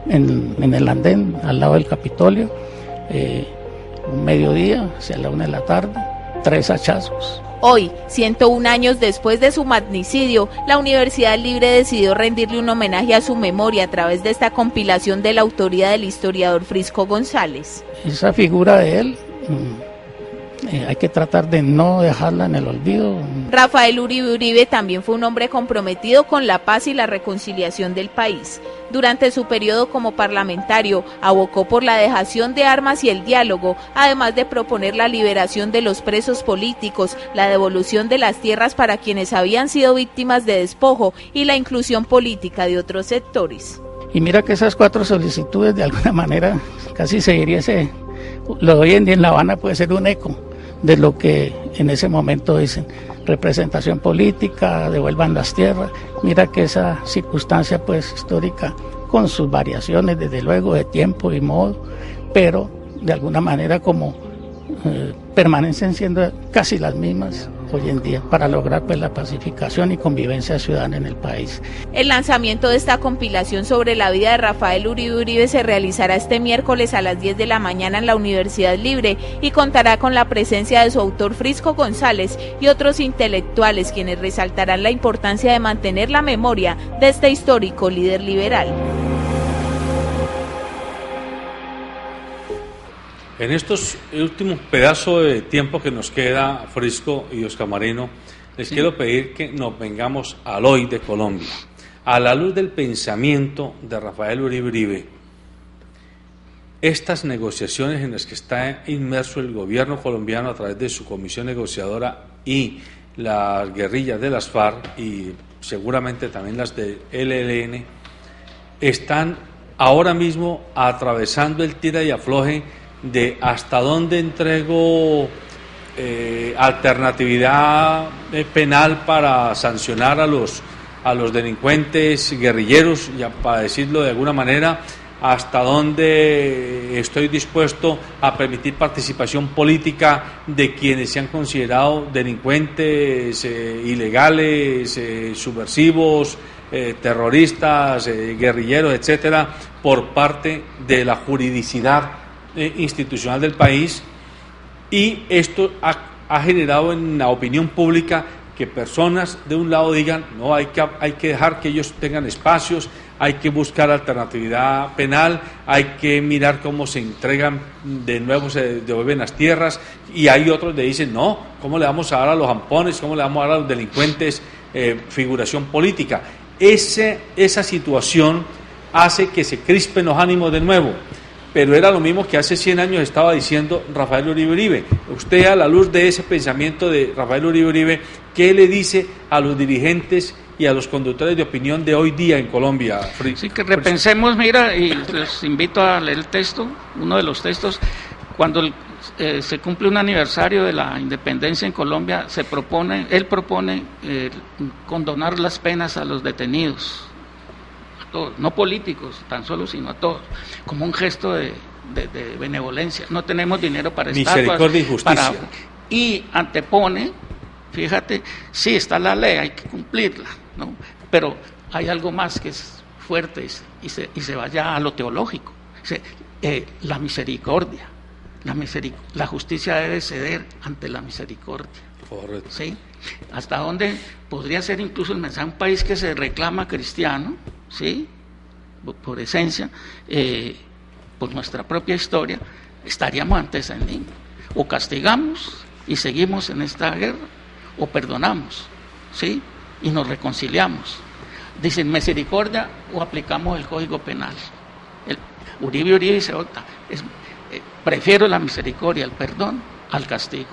en el andén al lado del Capitolio, un mediodía, hacia la 1 de la tarde, 3 hachazos. Hoy, 101 años después de su magnicidio, la Universidad Libre decidió rendirle un homenaje a su memoria a través de esta compilación de la autoría del historiador Frisco González. Esa figura de él hay que tratar de no dejarla en el olvido. Rafael Uribe Uribe también fue un hombre comprometido con la paz y la reconciliación del país. Durante su periodo como parlamentario, abocó por la dejación de armas y el diálogo, además de proponer la liberación de los presos políticos, la devolución de las tierras para quienes habían sido víctimas de despojo y la inclusión política de otros sectores. Y mira que esas 4 solicitudes de alguna manera casi seguiría lo de hoy en día en La Habana puede ser un eco de lo que en ese momento dicen, representación política, devuelvan las tierras. Mira que esa circunstancia pues histórica, con sus variaciones desde luego de tiempo y modo, pero de alguna manera como permanecen siendo casi las mismas hoy en día para lograr pues la pacificación y convivencia ciudadana en el país. El lanzamiento de esta compilación sobre la vida de Rafael Uribe Uribe se realizará este miércoles a las 10 de la mañana en la Universidad Libre y contará con la presencia de su autor Frisco González y otros intelectuales quienes resaltarán la importancia de mantener la memoria de este histórico líder liberal. En estos últimos pedazos de tiempo que nos queda, Frisco y Oscar Marino, les quiero pedir que nos vengamos al hoy de Colombia, a la luz del pensamiento de Rafael Uribe Uribe. Estas negociaciones en las que está inmerso el gobierno colombiano a través de su comisión negociadora y las guerrillas de las FARC y seguramente también las del ELN, están ahora mismo atravesando el tira y afloje de hasta dónde entrego alternatividad penal para sancionar a los delincuentes guerrilleros, ya para decirlo de alguna manera, hasta dónde estoy dispuesto a permitir participación política de quienes se han considerado delincuentes, ilegales, subversivos, terroristas, guerrilleros, etcétera, por parte de la juridicidad institucional del país, y esto ha generado en la opinión pública que personas de un lado digan no, hay que dejar que ellos tengan espacios, hay que buscar alternatividad penal, hay que mirar cómo se entregan de nuevo, se devuelven las tierras, y hay otros que dicen no, ¿cómo le vamos a dar a los ampones, cómo le vamos a dar a los delincuentes figuración política? Esa situación hace que se crispen los ánimos de nuevo. Pero era lo mismo que hace 100 años estaba diciendo Rafael Uribe Uribe. Usted, a la luz de ese pensamiento de Rafael Uribe Uribe, ¿qué le dice a los dirigentes y a los conductores de opinión de hoy día en Colombia? Sí, que repensemos, mira, y les invito a leer el texto, uno de los textos, cuando se cumple un aniversario de la independencia en Colombia, él propone condonar las penas a los detenidos, todos, no políticos tan solo, sino a todos, como un gesto de benevolencia. No tenemos dinero para misericordia y justicia. Y antepone, fíjate, sí está la ley, hay que cumplirla, ¿no? Pero hay algo más que es fuerte y se vaya a lo teológico. La misericordia. La justicia debe ceder ante la misericordia. Correcto. ¿Sí? Hasta dónde podría ser incluso el mensaje, un país que se reclama cristiano, ¿sí? Por esencia, por nuestra propia historia, estaríamos ante ese enigma. O castigamos y seguimos en esta guerra, o perdonamos, ¿sí? Y nos reconciliamos. Dicen misericordia o aplicamos el Código Penal. Uribe dice, prefiero la misericordia, el perdón, al castigo.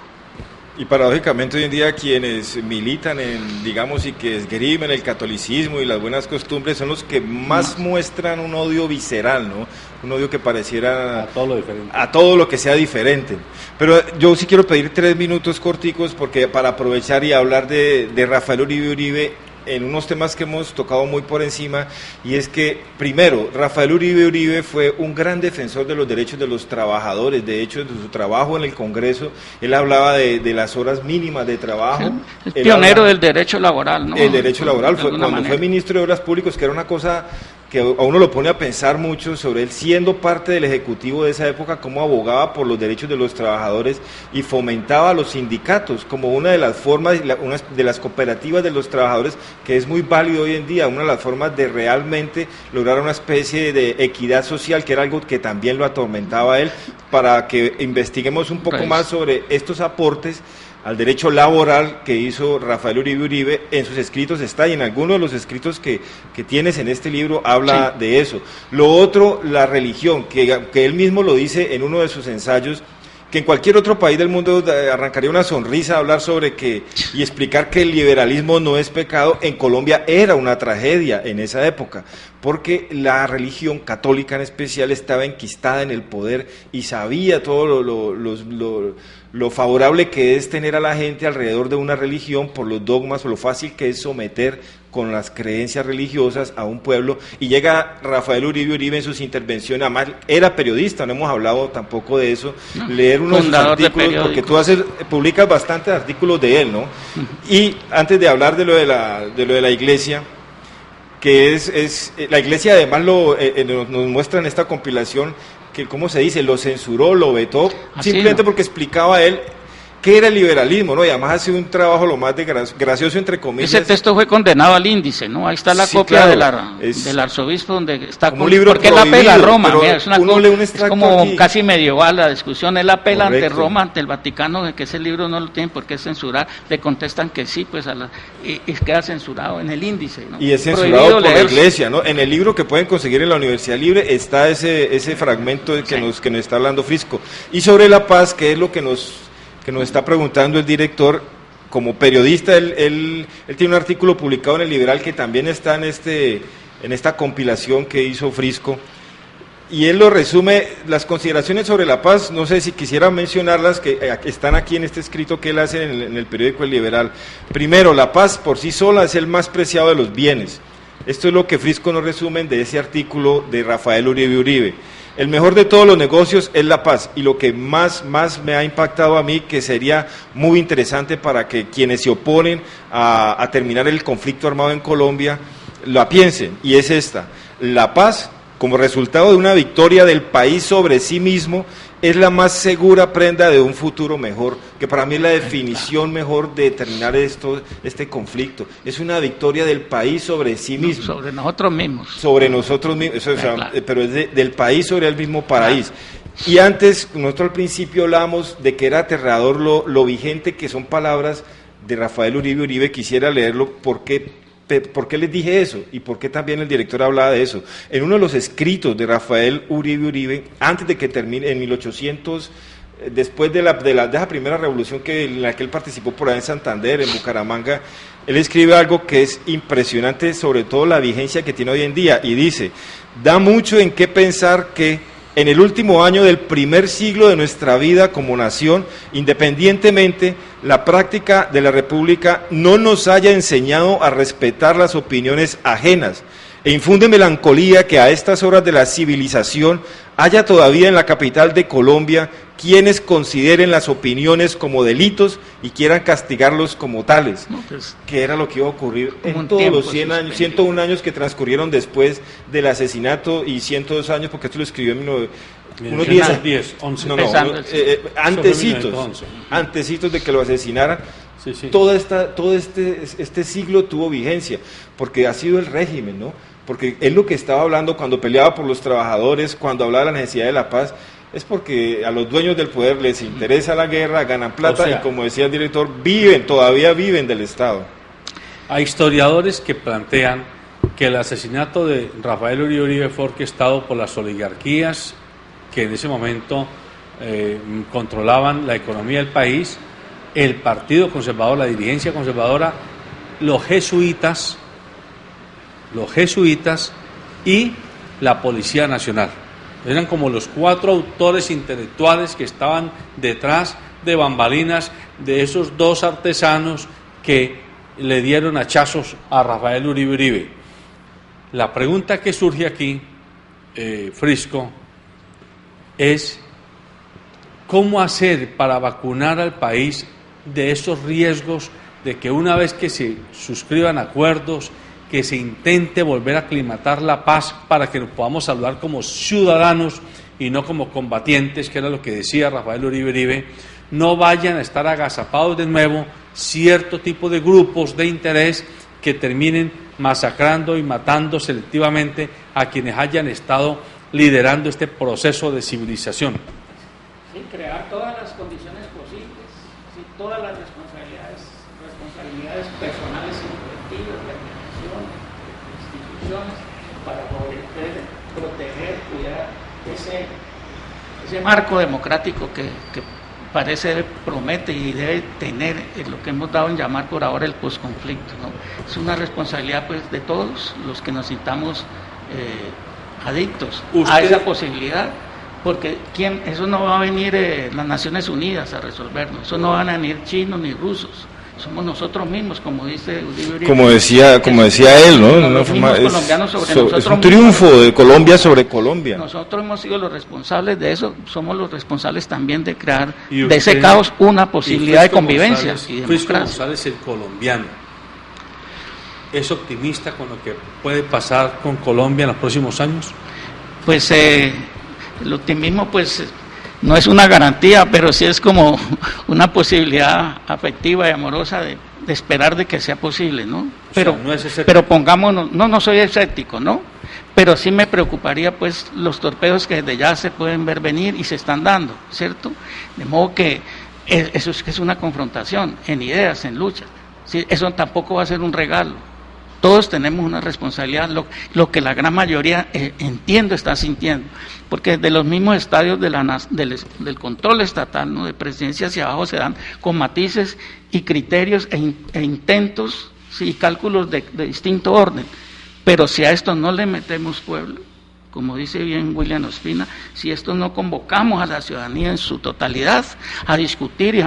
Y paradójicamente hoy en día quienes militan en, digamos, y que esgrimen el catolicismo y las buenas costumbres son los que más muestran un odio visceral, ¿no? Un odio que pareciera a todo lo diferente, a todo lo que sea diferente. Pero yo sí quiero pedir 3 minutos corticos porque para aprovechar y hablar de Rafael Uribe Uribe en unos temas que hemos tocado muy por encima, y es que, primero, Rafael Uribe Uribe fue un gran defensor de los derechos de los trabajadores. De hecho, de su trabajo en el Congreso, él hablaba de las horas mínimas de trabajo. El pionero del derecho laboral, ¿no? El derecho laboral, fue cuando fue ministro de Obras Públicas, que era una cosa que a uno lo pone a pensar mucho sobre él, siendo parte del Ejecutivo de esa época, cómo abogaba por los derechos de los trabajadores y fomentaba a los sindicatos como una de las formas, una de las cooperativas de los trabajadores, que es muy válido hoy en día, una de las formas de realmente lograr una especie de equidad social, que era algo que también lo atormentaba a él, para que investiguemos un poco más sobre estos aportes al derecho laboral que hizo Rafael Uribe Uribe. En sus escritos está, y en algunos de los escritos que tienes en este libro habla de eso. Lo otro, la religión, que él mismo lo dice en uno de sus ensayos, que en cualquier otro país del mundo arrancaría una sonrisa hablar sobre y explicar que el liberalismo no es pecado. En Colombia era una tragedia en esa época, porque la religión católica en especial estaba enquistada en el poder y sabía todo lo favorable que es tener a la gente alrededor de una religión por los dogmas, o lo fácil que es someter con las creencias religiosas a un pueblo. Y llega Rafael Uribe Uribe en sus intervenciones, además era periodista, no hemos hablado tampoco de eso, leer unos de sus artículos, porque tú publicas bastantes artículos de él, ¿no? Y antes de hablar de lo de la iglesia, que es la iglesia además nos muestra en esta compilación que, ¿cómo se dice?, lo censuró, lo vetó, simplemente porque explicaba él qué era el liberalismo, ¿no? Y además ha sido un trabajo lo más gracioso, entre comillas. Ese texto fue condenado al índice, ¿no? Ahí está la copia, claro, del arzobispo, donde está como un libro porque él apela a Roma, mira, es como aquí, casi medieval la discusión. Él apela ante Roma, ante el Vaticano, que ese libro no lo tienen por qué censurar. Le contestan que sí, pues y queda censurado en el índice, ¿no? Y es censurado por la iglesia, ¿no? En el libro que pueden conseguir en la Universidad Libre está ese fragmento que nos está hablando Frisco. Y sobre la paz, que es lo que nos está preguntando el director, como periodista, él tiene un artículo publicado en El Liberal que también está en esta compilación que hizo Frisco, y él lo resume, las consideraciones sobre la paz, no sé si quisiera mencionarlas, que están aquí en este escrito que él hace en el periódico El Liberal. Primero, la paz por sí sola es el más preciado de los bienes. Esto es lo que Frisco nos resume de ese artículo de Rafael Uribe Uribe. El mejor de todos los negocios es la paz, y lo que más me ha impactado a mí, que sería muy interesante para que quienes se oponen a terminar el conflicto armado en Colombia la piensen, y es esta: la paz, como resultado de una victoria del país sobre sí mismo, es la más segura prenda de un futuro mejor, que para mí es la definición mejor de terminar este conflicto. Es una victoria del país sobre sí mismo. Sobre nosotros mismos. Sobre nosotros mismos, claro. Pero es del país sobre el mismo país. Claro. Y antes, nosotros al principio hablábamos de que era aterrador lo vigente que son palabras de Rafael Uribe Uribe. Quisiera leerlo porque... ¿Por qué les dije eso? ¿Y por qué también el director hablaba de eso? En uno de los escritos de Rafael Uribe Uribe, antes de que termine, en 1800, después de esa primera revolución en la que él participó por ahí en Santander, en Bucaramanga, él escribe algo que es impresionante, sobre todo la vigencia que tiene hoy en día, y dice: da mucho en qué pensar que en el último año del primer siglo de nuestra vida como nación, independientemente, la práctica de la República no nos haya enseñado a respetar las opiniones ajenas, e infunde melancolía que a estas horas de la civilización haya todavía en la capital de Colombia quienes consideren las opiniones como delitos y quieran castigarlos como tales, que era lo que iba a ocurrir en todos los 101 años que transcurrieron después del asesinato, y 102 años, porque esto lo escribió en unos 11. Antecitos de que lo asesinaran. Sí. Todo este siglo tuvo vigencia, porque ha sido el régimen, ¿no? Porque él lo que estaba hablando cuando peleaba por los trabajadores, cuando hablaba de la necesidad de la paz, es porque a los dueños del poder les interesa la guerra, ganan plata, y como decía el director, todavía viven del Estado. Hay historiadores que plantean que el asesinato de Rafael Uribe Uribe fue orquestado por las oligarquías que en ese momento controlaban la economía del país, el Partido Conservador, la dirigencia conservadora, los jesuitas y la Policía Nacional. Eran como los 4 autores intelectuales que estaban detrás de bambalinas de esos 2 artesanos que le dieron hachazos a Rafael Uribe Uribe. La pregunta que surge aquí, Frisco, es ¿cómo hacer para vacunar al país de esos riesgos de que una vez que se suscriban acuerdos, que se intente volver a aclimatar la paz para que nos podamos saludar como ciudadanos y no como combatientes, que era lo que decía Rafael Uribe Uribe, no vayan a estar agazapados de nuevo cierto tipo de grupos de interés que terminen masacrando y matando selectivamente a quienes hayan estado liderando este proceso de civilización? Sí, crear todas las condiciones posibles, sí, todas las responsabilidades personales y colectivas, de organizaciones, de instituciones, para poder proteger, cuidar ese marco democrático que parece promete y debe tener lo que hemos dado en llamar por ahora el posconflicto, ¿no? Es una responsabilidad pues de todos los que nos sintamos adictos a esa posibilidad, porque eso no va a venir las Naciones Unidas a resolverlo, eso no van a venir chinos ni rusos, somos nosotros mismos, como dice Uribe Uribe. Como decía él, ¿no? Los mismos colombianos sobre nosotros. Es un triunfo de Colombia sobre Colombia. Nosotros hemos sido los responsables de eso, somos los responsables también de crear de ese caos una posibilidad de convivencia y democracia. Frisco González, el colombiano, ¿es optimista con lo que puede pasar con Colombia en los próximos años? Pues el optimismo pues no es una garantía, pero sí es como una posibilidad afectiva y amorosa de esperar de que sea posible, ¿no? Pero pongámonos, no soy escéptico, ¿no? Pero sí me preocuparía pues los torpedos que desde ya se pueden ver venir y se están dando, ¿cierto? De modo que eso es una confrontación en ideas, en luchas, ¿sí? Eso tampoco va a ser un regalo. Todos tenemos una responsabilidad, lo que la gran mayoría entiendo está sintiendo, porque desde los mismos estadios del control estatal, ¿no? De presidencia hacia abajo se dan con matices y criterios e intentos, sí, y cálculos de distinto orden, pero si a esto no le metemos pueblo, como dice bien William Ospina, si esto no convocamos a la ciudadanía en su totalidad a discutir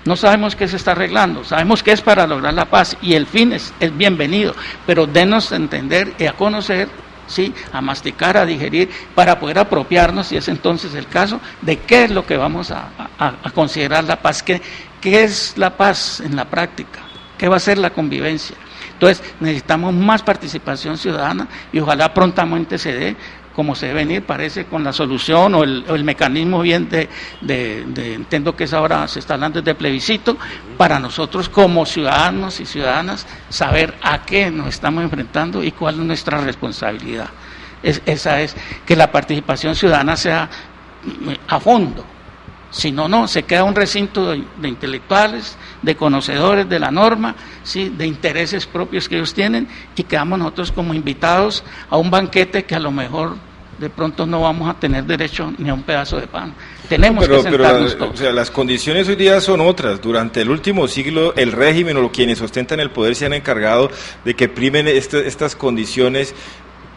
no sabemos qué se está arreglando, sabemos que es para lograr la paz y el fin es bienvenido, pero denos a entender y a conocer, sí, a masticar, a digerir, para poder apropiarnos, si es entonces el caso, de qué es lo que vamos a considerar la paz, qué es la paz en la práctica, qué va a ser la convivencia. Entonces necesitamos más participación ciudadana y ojalá prontamente se dé, como se debe venir, parece, con la solución o el mecanismo bien entiendo que es ahora, se está hablando de plebiscito, para nosotros como ciudadanos y ciudadanas saber a qué nos estamos enfrentando y cuál es nuestra responsabilidad. Esa es, que la participación ciudadana sea a fondo. Si no, se queda un recinto de intelectuales, de conocedores de la norma, ¿sí? De intereses propios que ellos tienen, y quedamos nosotros como invitados a un banquete que a lo mejor de pronto no vamos a tener derecho ni a un pedazo de pan. Tenemos que sentarnos todos. O sea, las condiciones hoy día son otras. Durante el último siglo, el régimen o quienes ostentan el poder se han encargado de que primen estas condiciones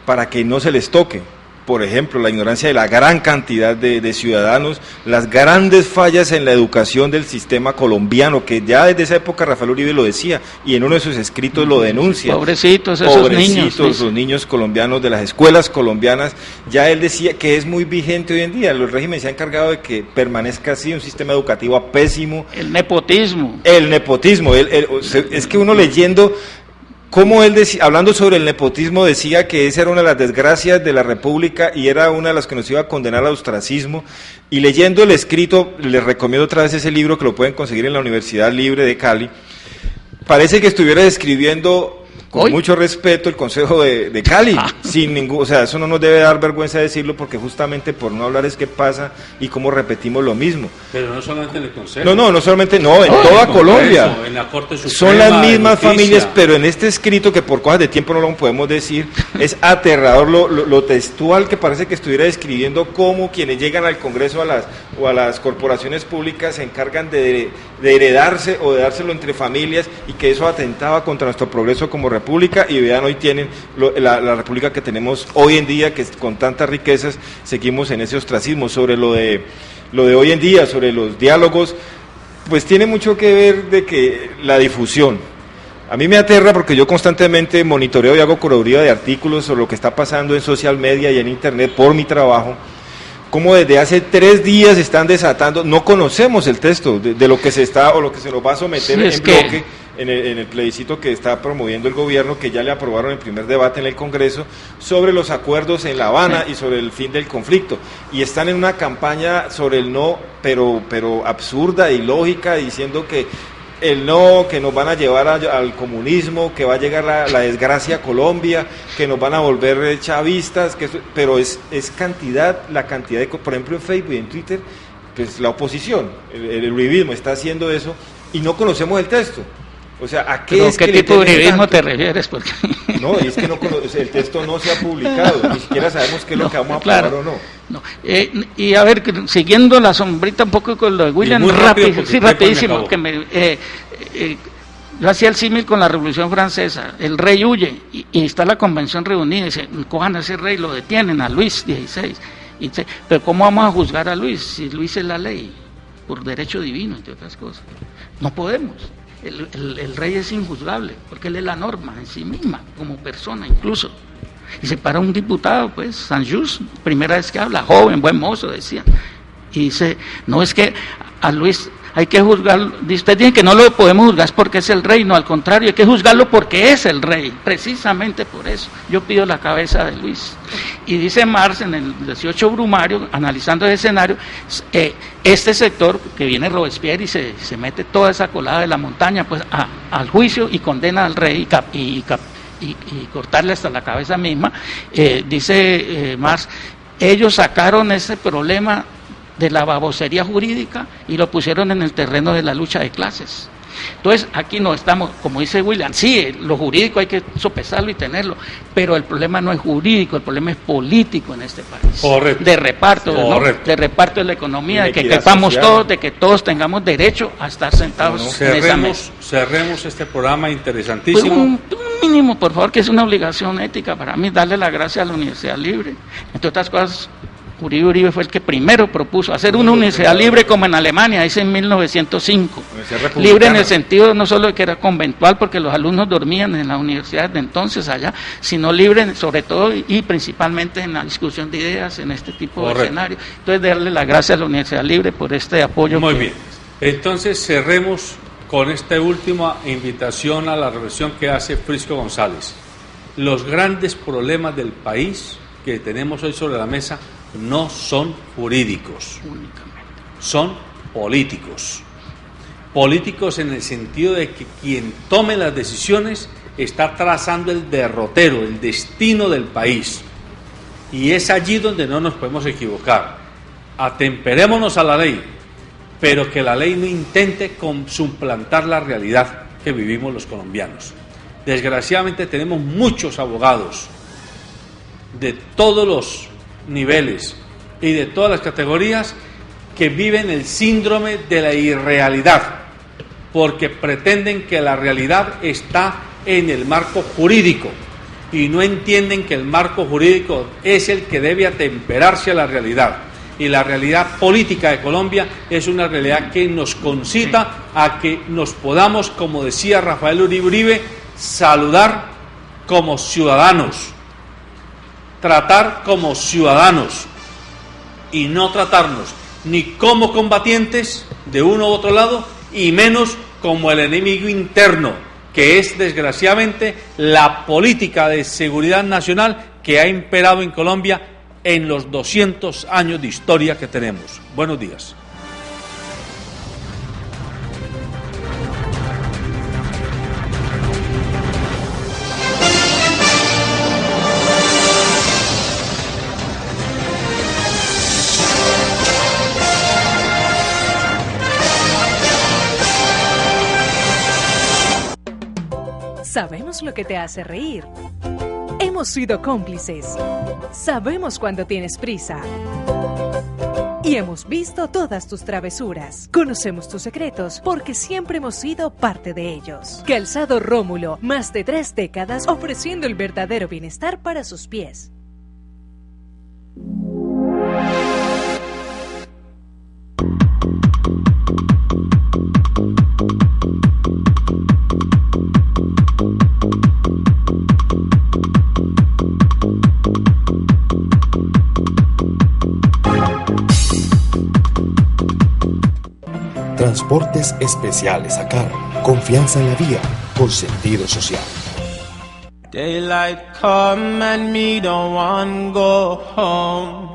para que no se les toque. Por ejemplo, la ignorancia de la gran cantidad de ciudadanos, las grandes fallas en la educación del sistema colombiano, que ya desde esa época Rafael Uribe lo decía, y en uno de sus escritos lo denuncia. Pobrecitos esos niños. Los niños colombianos de las escuelas colombianas, ya él decía que es muy vigente hoy en día. El régimen se ha encargado de que permanezca así, un sistema educativo pésimo. El nepotismo. Es que uno leyendo... Como él decía, hablando sobre el nepotismo, decía que esa era una de las desgracias de la República y era una de las que nos iba a condenar al ostracismo. Y leyendo el escrito, les recomiendo otra vez ese libro que lo pueden conseguir en la Universidad Libre de Cali. Parece que estuviera describiendo con mucho respeto el Consejo de Cali, sin ningún, o sea, eso no nos debe dar vergüenza decirlo, porque justamente por no hablar es que pasa y cómo repetimos lo mismo. Pero no solamente en el Consejo. No solamente, en toda Colombia. En la Corte Suprema, son las mismas familias, pero en este escrito, que por cosas de tiempo no lo podemos decir, es aterrador lo textual, que parece que estuviera describiendo cómo quienes llegan al Congreso a las o a las corporaciones públicas se encargan de heredarse o de dárselo entre familias, y que eso atentaba contra nuestro progreso como república, y vean, hoy tienen la república que tenemos hoy en día, que con tantas riquezas seguimos en ese ostracismo. Sobre lo de hoy en día, sobre los diálogos, pues tiene mucho que ver de que la difusión. A mí me aterra porque yo constantemente monitoreo y hago curaduría de artículos sobre lo que está pasando en social media y en internet por mi trabajo, como desde hace 3 días están desatando, no conocemos el texto de lo que se está o lo que se nos va a someter en bloque en el plebiscito que está promoviendo el gobierno, que ya le aprobaron el primer debate en el Congreso sobre los acuerdos en La Habana y sobre el fin del conflicto, y están en una campaña sobre el no, pero absurda y lógica, diciendo que el no, que nos van a llevar al comunismo, que va a llegar la desgracia a Colombia, que nos van a volver chavistas, pero es la cantidad de, por ejemplo en Facebook y en Twitter, pues la oposición, el uribismo está haciendo eso, y no conocemos el texto. O sea, ¿a qué es ¿qué tipo de uribismo te refieres? Porque... No, es que el texto no se ha publicado, ni siquiera sabemos qué es lo que vamos a aprobar o no. Y a ver, siguiendo la sombrita un poco con lo de William, rapidísimo, porque yo hacía el símil con la Revolución Francesa. El rey huye y está la convención reunida y dice, cojan a ese rey, lo detienen, a Luis XVI. Y dice, pero ¿cómo vamos a juzgar a Luis si Luis es la ley? Por derecho divino, entre otras cosas. No podemos. El rey es injuzgable, porque él es la norma en sí misma, como persona incluso. Y se para un diputado, pues, Saint-Just, primera vez que habla, joven, buen mozo, decía. Y dice, no, es que a Luis hay que juzgarlo. Usted dice que no lo podemos juzgar porque es el rey, no, al contrario, hay que juzgarlo porque es el rey, precisamente por eso. Yo pido la cabeza de Luis. Y dice Marx en el 18 Brumario, analizando ese escenario, este sector que viene Robespierre y se mete toda esa colada de la montaña, pues al juicio y condena al rey y cortarle hasta la cabeza misma, dice Marx, ellos sacaron ese problema de la babosería jurídica y lo pusieron en el terreno de la lucha de clases. Entonces, aquí no estamos, como dice William, sí, lo jurídico hay que sopesarlo y tenerlo, pero el problema no es jurídico, el problema es político en este país. Correcto. De reparto, Correcto. ¿no? De reparto de la economía, de que quepamos todos, de que todos tengamos derecho a estar sentados en esa mesa. Cerremos este programa interesantísimo. Pues un mínimo, por favor, que es una obligación ética para mí, darle la gracia a la Universidad Libre. Entre otras cosas, Uribe fue el que primero propuso hacer una universidad libre como en Alemania, dice en 1905. Libre en el sentido no solo de que era conventual, porque los alumnos dormían en las universidades de entonces allá, sino libre sobre todo y principalmente en la discusión de ideas en este tipo de escenario. Entonces, darle las gracias a la Universidad Libre por este apoyo. Muy bien. Entonces, cerremos con esta última invitación a la reflexión que hace Frisco González. Los grandes problemas del país que tenemos hoy sobre la mesa no son jurídicos, son políticos. Políticos en el sentido de que quien tome las decisiones está trazando el derrotero, el destino del país. Y es allí donde no nos podemos equivocar. Atemperémonos a la ley, pero que la ley no intente suplantar la realidad que vivimos los colombianos. Desgraciadamente tenemos muchos abogados de todos los niveles y de todas las categorías que viven el síndrome de la irrealidad, porque pretenden que la realidad está en el marco jurídico y no entienden que el marco jurídico es el que debe atemperarse a la realidad, y la realidad política de Colombia es una realidad que nos concita a que nos podamos, como decía Rafael Uribe, saludar como ciudadanos, tratar como ciudadanos y no tratarnos ni como combatientes de uno u otro lado y menos como el enemigo interno, que es desgraciadamente la política de seguridad nacional que ha imperado en Colombia en los 200 años de historia que tenemos. Buenos días. Sabemos lo que te hace reír. Hemos sido cómplices. Sabemos cuando tienes prisa. y hemos visto todas tus travesuras. Conocemos tus secretos porque siempre hemos sido parte de ellos. Calzado Rómulo, más de 3 décadas ofreciendo el verdadero bienestar para sus pies. Transportes especiales a cargo. Confianza en la vía con sentido social. Daylight come and me don't want go home.